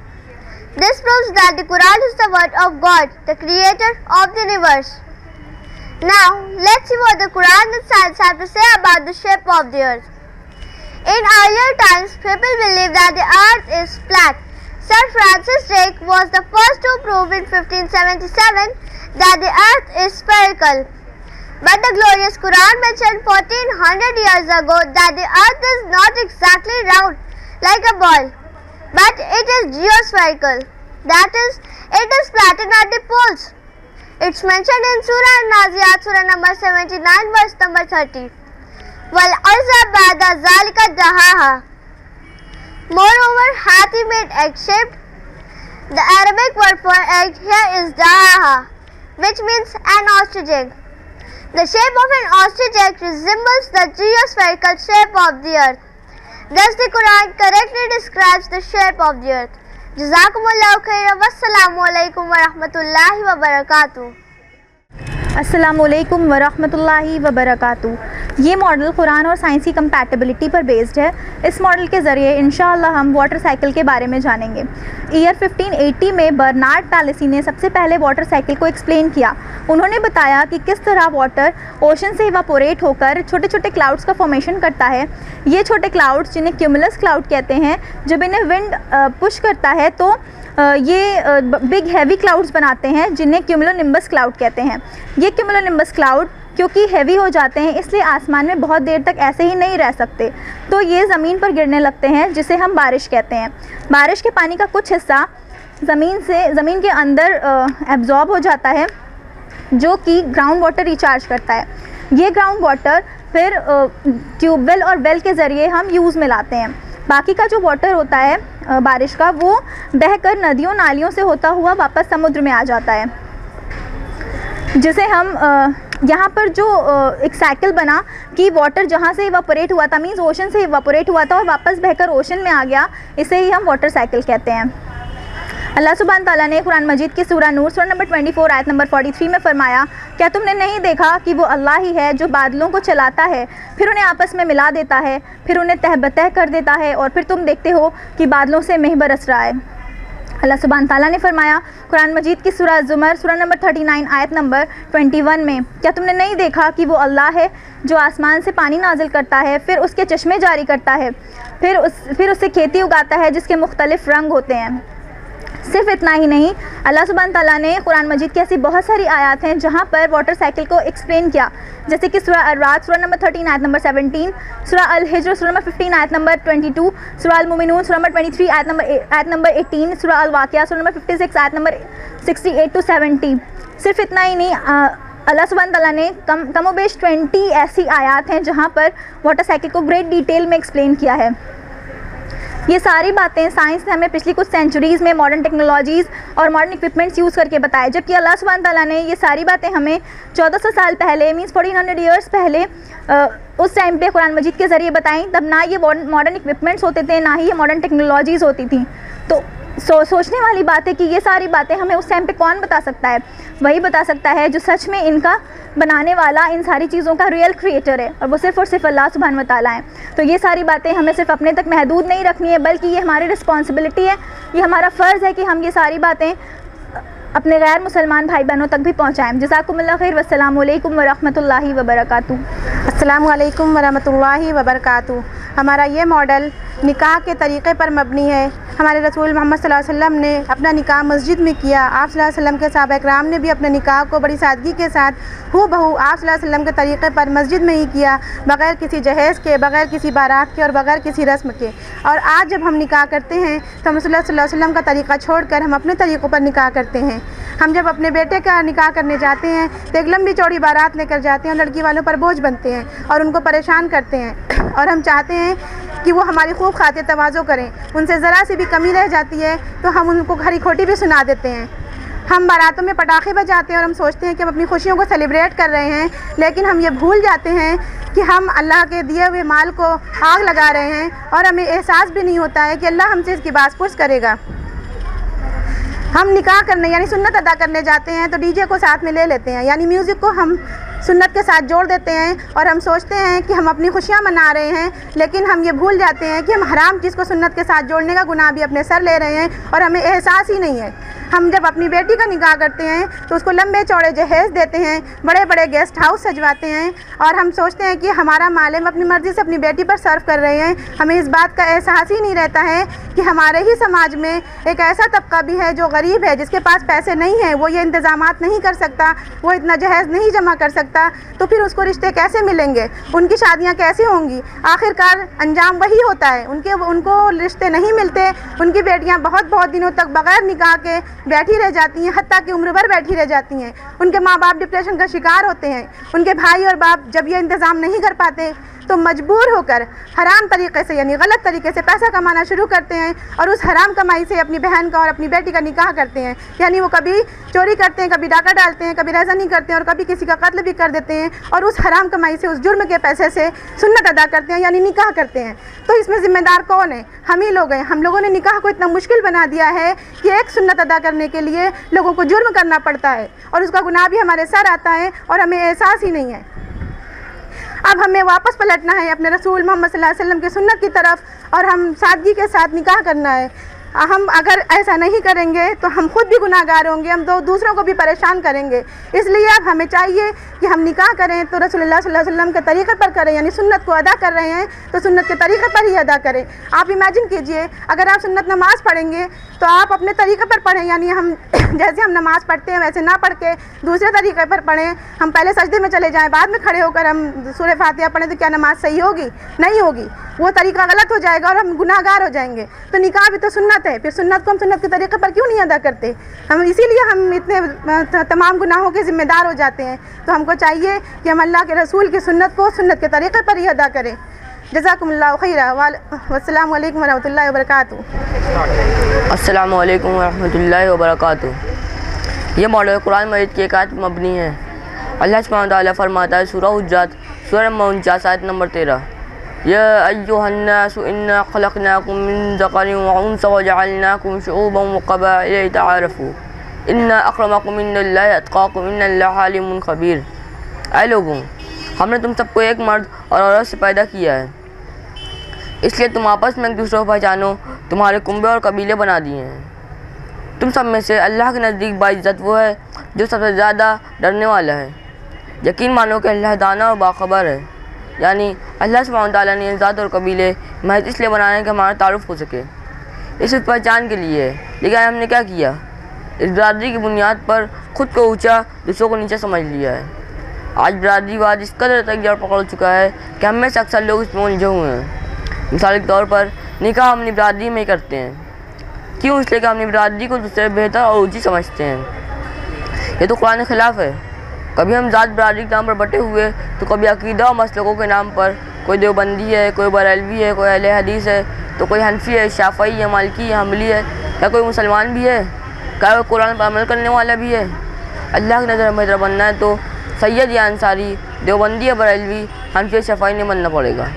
This proves that the Quran is the word of God, the creator of the universe. Now, let's see what the Quran and science have to say about the shape of the earth. In earlier times, people believed that the earth is flat. Sir Francis Drake was the first to prove in 1577 that the earth is spherical. But the glorious Quran mentioned 1400 years ago that the earth is not exactly round like a ball, but it is geospherical. That is, it is flattened at the poles. It's mentioned in Surah An-Naziyat, Surah number 79, verse number 30. Wal arza ba'da zalika dahaha. Moreover, hath he made egg-shaped? The Arabic word for egg here is dahaha, which means an ostrich egg. The shape of an ostrich egg resembles the geospherical shape of the earth. Thus, the Quran correctly describes the shape of the earth. जज़ाकुमुल्लाहु खैरन वस्सलामु अलैकुम व रहमतुल्लाहि व बरकातुहू। अस्सलामु अलैकुम व रहमतुल्लाहि व बरकातुहू। ये मॉडल कुरान और साइंस की कंपैटिबिलिटी पर बेस्ड है। इस मॉडल के ज़रिए इंशाअल्लाह हम वाटर साइकिल के बारे में जानेंगे। ईयर 1580 में बर्नार्ड पैलेसी ने सबसे पहले वाटर साइकिल को एक्सप्लेन किया। उन्होंने बताया कि किस तरह वाटर ओशन से इवापोरेट होकर छोटे छोटे क्लाउड्स का फॉर्मेशन करता है। ये छोटे क्लाउड्स, जिन्हें क्यूमुलस क्लाउड कहते हैं, जब इन्हें विंड पुश करता है तो ये बिग हैवी क्लाउड्स बनाते हैं जिन्हें क्यूमुलोनिम्बस क्लाउड कहते हैं। ये क्यूमुलोनिम्बस क्लाउड क्योंकि हैवी हो जाते हैं इसलिए आसमान में बहुत देर तक ऐसे ही नहीं रह सकते, तो ये ज़मीन पर गिरने लगते हैं जिसे हम बारिश कहते हैं। बारिश के पानी का कुछ हिस्सा ज़मीन के अंदर एब्जॉर्ब हो जाता है जो कि ग्राउंड वाटर रिचार्ज करता है। ये ग्राउंड वाटर फिर ट्यूबवेल और वेल के ज़रिए हम यूज़ में लाते हैं। बाकी का जो वाटर होता है बारिश का वो बहकर नदियों नालियों से होता हुआ वापस समुद्र में आ जाता है, जिसे हम यहाँ पर जो एक साइकिल बना कि वाटर जहाँ से इवापोरेट हुआ था, मीन्स ओशन से इवापोरेट हुआ था और वापस बहकर ओशन में आ गया, इसे ही हम वाटर साइकिल कहते हैं। अल्लाह सुब्हान ताला ने कुरान मजीद की सूरा नूर सूरा नंबर 24 आयत नंबर 43 में फरमाया, क्या तुमने नहीं देखा कि वो अल्लाह ही है जो बादलों को चलाता है, फिर उन्हें आपस में मिला देता है, फिर उन्हें तहबतह कर देता है और फिर तुम देखते हो कि बादलों से मेह बरस रहा है। अल्लाह सुब्हान ताला ने फरमाया कुरान मजीद की सूरा ज़ुमर सूरा नंबर 39 आयत नंबर 21 में, क्या तुमने नहीं देखा कि वो अल्लाह है जो आसमान से पानी नाजिल करता है, फिर उसके चश्मे जारी करता है, फिर उससे खेती उगाता है जिसके मुख्तलिफ रंग होते हैं। सिर्फ इतना ही नहीं, अल्लाह सुब्हान ताला ने कुरान मजीद की ऐसी बहुत सारी आयत हैं जहाँ पर वाटर साइकिल को एक्सप्लेन किया, जैसे कि सूरा अर-राद सूरा नंबर 13 आयत नंबर 17, सूरा अल-हिज्र सूरा नंबर 15 आयत नंबर 22, सूरा अल-मुमिनून सूरा नंबर 23 आयत नंबर 18, सूरा अल-वाक़िया सूरा नंबर 56 आयत नंबर 68 to 70। सिर्फ इतना ही नहीं, अल्लाह सुब्हान ताला ने कमोबेश 20 ऐसी आयत हैं जहाँ पर वाटर साइकिल को ग्रेट डिटेल में एक्सप्लेन किया है। ये सारी बातें साइंस ने हमें पिछली कुछ सेंचुरीज़ में मॉडर्न टेक्नोलॉजीज़ और मॉडर्न इक्विपमेंट्स यूज़ करके बताया, जबकि अल्लाह सुब्हान ताला ने ये सारी बातें हमें 1400 साल पहले मीन्स 1400 ईयर्स पहले उस टाइम पे कुरान मजीद के ज़रिए बताई। तब ना ये मॉडर्न इक्विपमेंट्स होते थे, ना ही ये मॉडर्न टेक्नोलॉजीज़ होती थी। तो सोचने वाली बात है कि ये सारी बातें हमें उस टाइम पे कौन बता सकता है? वही बता सकता है जो सच में इनका बनाने वाला, इन सारी चीज़ों का रियल क्रिएटर है, और वो सिर्फ़ और सिर्फ अल्लाह सुब्हान व तआला है। तो ये सारी बातें हमें सिर्फ अपने तक महदूद नहीं रखनी है, बल्कि ये हमारी रिस्पॉन्सिबिलिटी है, ये हमारा फ़र्ज़ है कि हम ये सारी बातें अपने गैर मुसलमान भाई बहनों तक भी पहुँचाएँ। जज़ाकुमुल्लाह खैर, वस्सलामु अलैकुम व रहमतुल्लाहि व बरकातुहू। अस्सलामु अलैकुम व रहमतुल्लाहि व बरकातुहू। हमारा ये मॉडल निकाह के तरीक़े पर मबनी है। हमारे रसूल मोहम्मद सल्लल्लाहु अलैहि वसल्लम ने अपना निकाह मस्जिद में किया। आप सल्लल्लाहु अलैहि वसल्लम के सहाबा इकराम ने भी अपने निकाह को बड़ी सादगी के साथ हूबहू आप सल्लल्लाहु अलैहि वसल्लम के तरीक़े पर मस्जिद में ही किया, बग़ैर किसी जहेज़ के, बग़ैर किसी बारात के और बग़ैर किसी रस्म के। और आज जब हम निकाह करते हैं तो हम सल्लल्लाहु अलैहि वसल्लम का तरीक़ा छोड़कर हम अपने तरीक़ों पर निकाह करते हैं। हम जब अपने बेटे का निकाह करने जाते हैं तो एक लंबी चौड़ी बारात लेकर जाते हैं और लड़की वालों पर बोझ बनते हैं और उनको परेशान करते हैं, और हम चाहते हैं कि वो हमारी खूब खातिर तवाज़ो करें। उनसे ज़रा सी भी कमी रह जाती है तो हम उनको खरी खोटी भी सुना देते हैं। हम बारातों में पटाखे बजाते हैं और हम सोचते हैं कि हम अपनी खुशियों को सेलिब्रेट कर रहे हैं, लेकिन हम ये भूल जाते हैं कि हम अल्लाह के दिए हुए माल को आग लगा रहे हैं, और हमें एहसास भी नहीं होता है कि अल्लाह हमसे इसकी बासपुर्स करेगा। हम निकाह करने यानी सुन्नत अदा करने जाते हैं तो डीजे को साथ में ले लेते हैं, यानी म्यूज़िक को हम सुन्नत के साथ जोड़ देते हैं, और हम सोचते हैं कि हम अपनी खुशियाँ मना रहे हैं, लेकिन हम ये भूल जाते हैं कि हम हराम चीज़ को सुन्नत के साथ जोड़ने का गुनाह भी अपने सर ले रहे हैं और हमें एहसास ही नहीं है। हम जब अपनी बेटी का निकाह करते हैं तो उसको लंबे चौड़े जहेज़ देते हैं, बड़े बड़े गेस्ट हाउस सजवाते हैं, और हम सोचते हैं कि हमारा माल हम अपनी मर्ज़ी से अपनी बेटी पर सर्व कर रहे हैं। हमें इस बात का एहसास ही नहीं रहता है कि हमारे ही समाज में एक ऐसा तबका भी है जो गरीब है, जिसके पास पैसे नहीं हैं, वो ये इंतज़ामात नहीं कर सकता, वो इतना जहेज़ नहीं जमा कर सकता, तो फिर उसको रिश्ते कैसे मिलेंगे, उनकी शादियाँ कैसे होंगी? आखिरकार अंजाम वही होता है, उनको रिश्ते नहीं मिलते, उनकी बेटियाँ बहुत बहुत दिनों तक बग़ैर निकाह के बैठी रह जाती हैं, हत्ता कि उम्र भर बैठी रह जाती हैं। उनके माँ बाप डिप्रेशन का शिकार होते हैं। उनके भाई और बाप जब ये इंतज़ाम नहीं कर पाते तो मजबूर होकर हराम तरीक़े से यानी गलत तरीके से पैसा कमाना शुरू करते हैं, और उस हराम कमाई से अपनी बहन का और अपनी बेटी का निकाह करते हैं। यानी वो कभी चोरी करते हैं, कभी डाका डालते हैं, कभी रज़नी करते हैं, और कभी किसी का कत्ल भी कर देते हैं, और उस हराम कमाई से, उस जुर्म के पैसे से सुन्नत अदा करते हैं यानी निकाह करते हैं। तो इसमें ज़िम्मेदार कौन है? हम ही लोग हैं। हम लोगों ने निकाह को इतना मुश्किल बना दिया है कि एक सुन्नत अदा करने के लिए लोगों को जुर्म करना पड़ता है, और उसका गुनाह भी हमारे सर आता है और हमें एहसास ही नहीं है। अब हमें वापस पलटना है अपने रसूल मोहम्मद सल्लल्लाहु अलैहि वसल्लम की सुन्नत की तरफ, और हम सादगी के साथ निकाह करना है। हम अगर ऐसा नहीं करेंगे तो हम खुद भी गुनाहगार होंगे, हम दूसरों को भी परेशान करेंगे। इसलिए अब हमें चाहिए कि हम निकाह करें तो रसूलुल्लाह सल्लल्लाहु अलैहि वसल्लम के तरीक़े पर करें, यानी सुन्नत को अदा कर रहे हैं तो सुन्नत के तरीक़े पर ही अदा करें। आप इमेजिन कीजिए अगर आप सुन्नत नमाज़ पढ़ेंगे तो आप अपने तरीक़े पर पढ़ें, यानी हम जैसे हम नमाज़ पढ़ते हैं वैसे ना पढ़ के दूसरे तरीक़े पर पढ़ें। हम पहले सजदे में चले जाएँ, बाद में खड़े होकर हम सूरह फातिहा पढ़ें तो क्या नमाज़ सही होगी? नहीं होगी, वो तरीक़ा गलत हो जाएगा और हम गुनाहगार हो जाएंगे। तो निकाह भी तो सुन्नत है, फिर सुन्नत को हम सुन्नत के तरीक़े पर क्यों नहीं अदा करते? हम इसीलिए हम इतने तमाम गुनाहों के ज़िम्मेदार हो जाते हैं। तो हमको चाहिए कि हम अल्लाह के रसूल की सुन्नत को सुन्नत के तरीक़े पर ही अदा करें। जज़ाकुमुल्लाहु खैरा। वस्सलामु अलैकुम वरहमतुल्लाहि वबरकातुहू। अस्सलामु अलैकुम वरहमतुल्लाहि वबरकातुहू। ये मॉडल कुरान मजीद की एक आयत पर मबनी है। अल्लाह सुब्हानहू व तआला फरमाता है सूरह हुज्जत सूरह नंबर 49 आयत नंबर 13, या अय्युहन्नासु इन्ना खलक़नाकुम मिन ज़करिन व उन्सा व जअलनाकुम शुऊबन व क़बाइला लितआरफ़ू इन्ना अक्रमकुम इन्दल्लाहि अत्क़ाकुम इन्नल्लाहा अलीमुन ख़बीर। ऐ लोगों, हमने तुम सबको एक मर्द और औरत से पैदा किया है, इसलिए तुम आपस में एक दूसरे को पहचानो, तुम्हारे कुंबे और कबीले बना दिए हैं। तुम सब में से अल्लाह के नज़दीक बाइज़्ज़त वो है जो सबसे ज़्यादा डरने वाला है। यकीन मानो कि अल्लाह दाना और बाखबर है। यानी अल्लाह सुब्हानहू व तआला ने ज़ात और कबीले महज इसलिए बनाए कि हमारा तारुफ हो सके, इस पहचान के लिए। लेकिन हमने क्या किया? इस बरादरी की बुनियाद पर ख़ुद को ऊँचा दूसरों को नीचा समझ लिया है। आज बरादरीवाद इस कदर तक जड़ पकड़ चुका है कि हम में से अक्सर लोग इसमें उलझे हुए हैं। मिसाल के तौर पर निकाह हम अपनी बरादरी में ही करते हैं। क्यों? इसलिए कि अपनी बरादरी को दूसरे बेहतर और ऊँची समझते हैं। ये तो कुरान के खिलाफ है। कभी हम ज़ात बरादरी के नाम पर बटे हुए तो कभी अकीदा और मसलकों के नाम पर, कोई देवबंदी है, कोई बरेलवी है, कोई अहले हदीस है, तो कोई हनफी है, शाफ़ई है, मालिकी है, हम्बली है। क्या कोई मुसलमान भी है? क्या कोई कुरान पर अमल करने वाला भी है? अल्लाह की नज़र में बनना है तो सैयद या अंसारी, देवबंदी या बरेलवी, हनफी, शाफ़ई नहीं बनना पड़ेगा,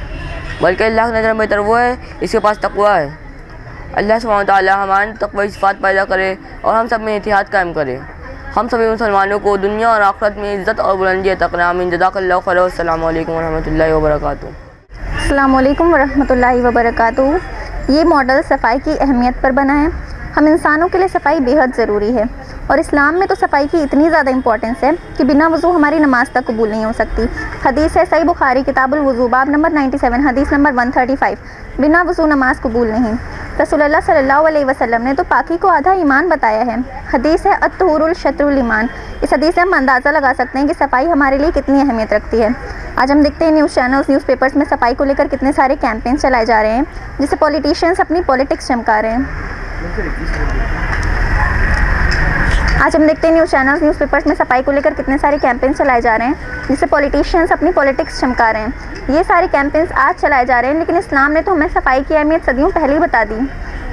बल्कि अल्लाह की नज़र में बेहतर वो है इसके पास तक़वा है। अल्लाह सुब्हानहू व तआला हमारे तक़वा की सिफ़ात पैदा करे और हम सब में इत्तेहाद कायम करे। हम सभी मुसलमानों को दुनिया और आखिरत में इज़्ज़त और बुलंदी अता करे। आमीन। जज़ाकल्लाहु खैरन। अस्सलामु अलैकुम वरहमतुल्लाहि वबरकातुहू। अस्सलामु अलैकुम वरहमतुल्लाहि वबरकातुहू। ये मॉडल सफाई की अहमियत पर बना है। हम इंसानों के लिए सफाई बेहद ज़रूरी है और इस्लाम में तो सफाई की इतनी ज़्यादा इंपॉर्टेंस है कि बिना वज़ू हमारी नमाज तक कबूल नहीं हो सकती। हदीस है सही बुखारी किताबुल वज़ू बाब नंबर 97 हदीस नंबर 135, बिना वज़ू नमाज कबूल नहीं। रसूलुल्लाह सल्लल्लाहु अलैहि वसल्लम ने तो पाकी को आधा ईमान बताया है। हदीस है अत्तहुरुल शत्रुल ईमान। इस हदीस से हम अंदाज़ा लगा सकते हैं कि सफाई हमारे लिए कितनी अहमियत रखती है। आज हम देखते हैं न्यूज़ चैनल्स, न्यूज़पेपर्स में सफाई को लेकर कितने सारे कैंपेन्स चलाए जा रहे हैं जिससे पॉलिटिशियंस अपनी पॉलिटिक्स चमका रहे हैं। आज हम देखते हैं न्यूज़ चैनल्स, न्यूज़पेपर्स में सफाई को लेकर कितने सारे कैंपेन्स चलाए जा रहे हैं जिससे पॉलिटिशियंस अपनी पॉलिटिक्स चमका रहे हैं। ये सारे कैंपेन्स आज चलाए जा रहे हैं, लेकिन इस्लाम ने तो हमें सफाई की अहमियत सदियों पहले ही बता दी।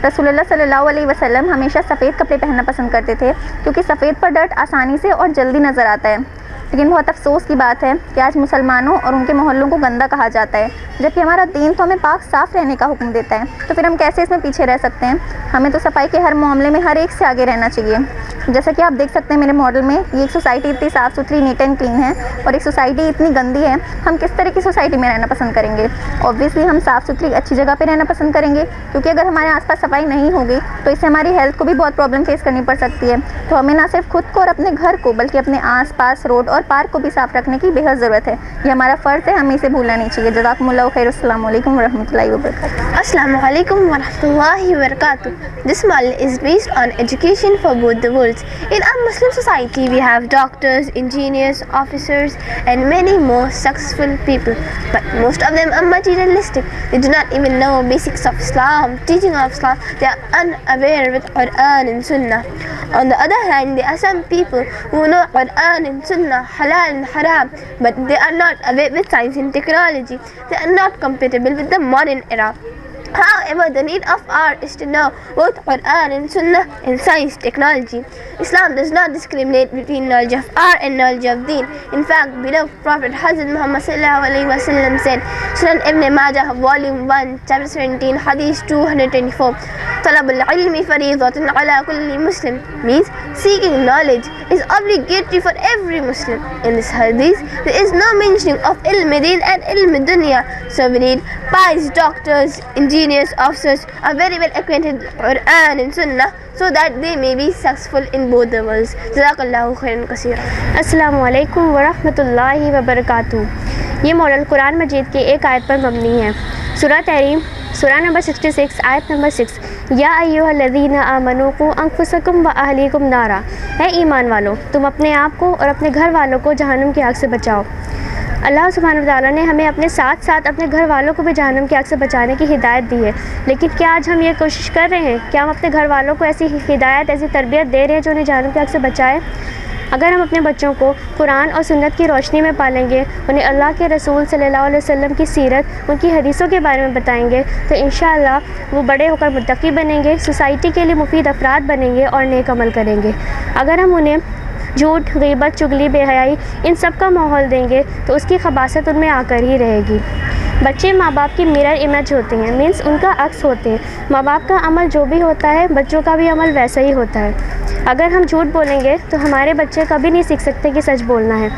रसूलुल्लाह सल्लल्लाहु अलैहि वसल्लम हमेशा सफ़ेद कपड़े पहनना पसंद करते थे क्योंकि सफ़ेद पर डर्ट आसानी से और जल्दी नज़र आता है। लेकिन बहुत अफसोस की बात है कि आज मुसलमानों और उनके मोहल्लों को गंदा कहा जाता है, जबकि हमारा दीन तो हमें पाक साफ़ रहने का हुक्म देता है। तो फिर हम कैसे इसमें पीछे रह सकते हैं? हमें तो सफाई के हर मामले में हर एक से आगे रहना चाहिए। जैसा कि आप देख सकते हैं मेरे मॉडल में, ये एक सोसाइटी इतनी साफ़ सुथरी, नीट एंड क्लीन है और एक सोसाइटी इतनी गंदी है। हम किस तरह की सोसाइटी में रहना पसंद करेंगे? ऑब्वियसली हम साफ़ सुथरी अच्छी जगह पे रहना पसंद करेंगे, क्योंकि अगर हमारे आसपास सफाई नहीं होगी तो इससे हमारी हेल्थ को भी बहुत प्रॉब्लम फेस करनी पड़ सकती है। तो हमें ना सिर्फ खुद को और अपने घर को बल्कि अपने आसपास रोड और पार्क को भी साफ़ रखने की बेहद ज़रूरत है। ये हमारा फ़र्ज़ है, हमें इसे भूलना नहीं चाहिए। जज़ाकुमुल्लाहु खैर। अस्सलामु अलैकुम वरहमतुल्लाहि वबरकातुहू। Assalamu alaikum wa rahmatullahi wa barakatuh. This model is based on education for both the worlds. In our Muslim society, we have doctors, engineers, officers, and many more successful people. But most of them are materialistic. They do not even know basics of Islam, teaching of Islam. They are unaware with Quran and Sunnah. On the other hand, there are some people who know Quran and Sunnah, halal and haram, but they are not aware with science and technology. They are not compatible with the modern era. However, the need of art is to know both Quran and Sunnah and science technology. Islam does not discriminate between knowledge of art and knowledge of deen. In fact, beloved Prophet Hazrat Muhammad sallallahu alaihi wasallam said, Sunan Ibn Majah, Volume 1, Chapter 17, Hadith 224, Talabul ilmi faridatun ala kulli Muslim means seeking knowledge is obligatory for every Muslim. In this hadith, there is no mentioning of ilm din and ilm dunya. So we need pious doctors, engineers, officers are very well acquainted with Quran and Sunnah so that they may be successful in both the worlds. Jazakallahu khairan kaseera. अस्सलामु अलैकुम वरहमतुल्लाहि वबरकातुहू। ये model Quran मजीद की एक आयत पर मबनी है। सूरह तहरीम सूरह नंबर 66 आयत नंबर 6, या अय्युहल्लज़ीना आमनू क़ू अनफुसकुम व अहलीकुम नारा, है ईमान वालों तुम अपने आप को और अपने घर वालों को जहन्नुम की आग से बचाओ। अल्लाह सुब्हानहू व तआला ने हमें अपने साथ साथ अपने घर वालों को भी जहन्नुम की आग से बचाने की हिदायत दी है, लेकिन क्या आज हम ये कोशिश कर रहे हैं? क्या हम अपने घर वालों को ऐसी हिदायत, ऐसी तरबियत दे रहे हैं जो उन्हें जहन्नुम की आग से बचाए? अगर हम अपने बच्चों को कुरान और सुन्नत की रोशनी में पालेंगे, उन्हें अल्लाह के रसूल सल्लल्लाहु अलैहि वसल्लम की सीरत, उनकी हदीसों के बारे में बताएंगे, तो इंशाअल्लाह वो बड़े होकर मुत्तकी बनेंगे, सोसाइटी के लिए मुफीद अफराद बनेंगे और नेक अमल करेंगे। अगर हम उन्हें झूठ, गीबत, चुगली, बेहयाई इन सब का माहौल देंगे तो उसकी खबासत उनमें आकर ही रहेगी। बच्चे माँ बाप की मिरर इमेज होते हैं, मीन्स उनका अक्स होते हैं। माँ बाप का अमल जो भी होता है बच्चों का भी अमल वैसा ही होता है। अगर हम झूठ बोलेंगे तो हमारे बच्चे कभी नहीं सीख सकते कि सच बोलना है।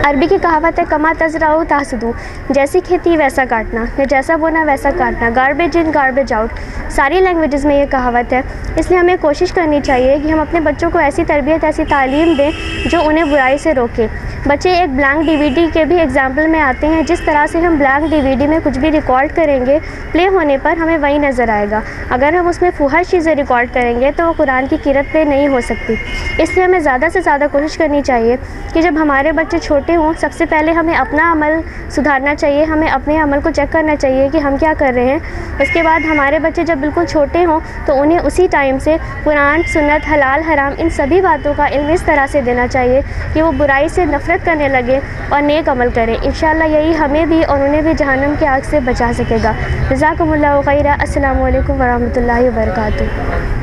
अरबी की कहावत है कमा तज़राउ तासदू, जैसी खेती वैसा काटना, या जैसा बोना वैसा काटना, गार्बेज इन गार्बेज आउट। सारी लैंग्वेजेस में ये कहावत है। इसलिए हमें कोशिश करनी चाहिए कि हम अपने बच्चों को ऐसी तरबियत, ऐसी तालीम दें जो उन्हें बुराई से रोके। बच्चे एक ब्लैंक डीवीडी के भी एग्जाम्पल में आते हैं। जिस तरह से हम ब्लैंक डीवीडी में कुछ भी रिकॉर्ड करेंगे, प्ले होने पर हमें वही नज़र आएगा। अगर हम उसमें फुहश चीज़ें रिकॉर्ड करेंगे तो वो कुरान की किरत प्ले नहीं हो सकती। इसलिए हमें ज़्यादा से ज़्यादा कोशिश करनी चाहिए कि जब हमारे बच्चे छोटे हों, सबसे पहले हमें अपना अमल सुधारना चाहिए, हमें अपने अमल को चेक करना चाहिए कि हम क्या कर रहे हैं। उसके बाद हमारे बच्चे जब बिल्कुल छोटे हों तो उन्हें उसी टाइम से कुरान, सुन्नत, हलाल, हराम इन सभी बातों का इल्म इस तरह से देना चाहिए कि वो बुराई से नफ़रत करने लगे और नेक अमल करें। इंशाअल्लाह यही हमें भी और उन्हें भी जहन्नम की आग से बचा सकेगा। जज़ाकुमुल्लाहु खैरा। अस्सलामु अलैकुम वरहमतुल्लाहि वबरकातुहू।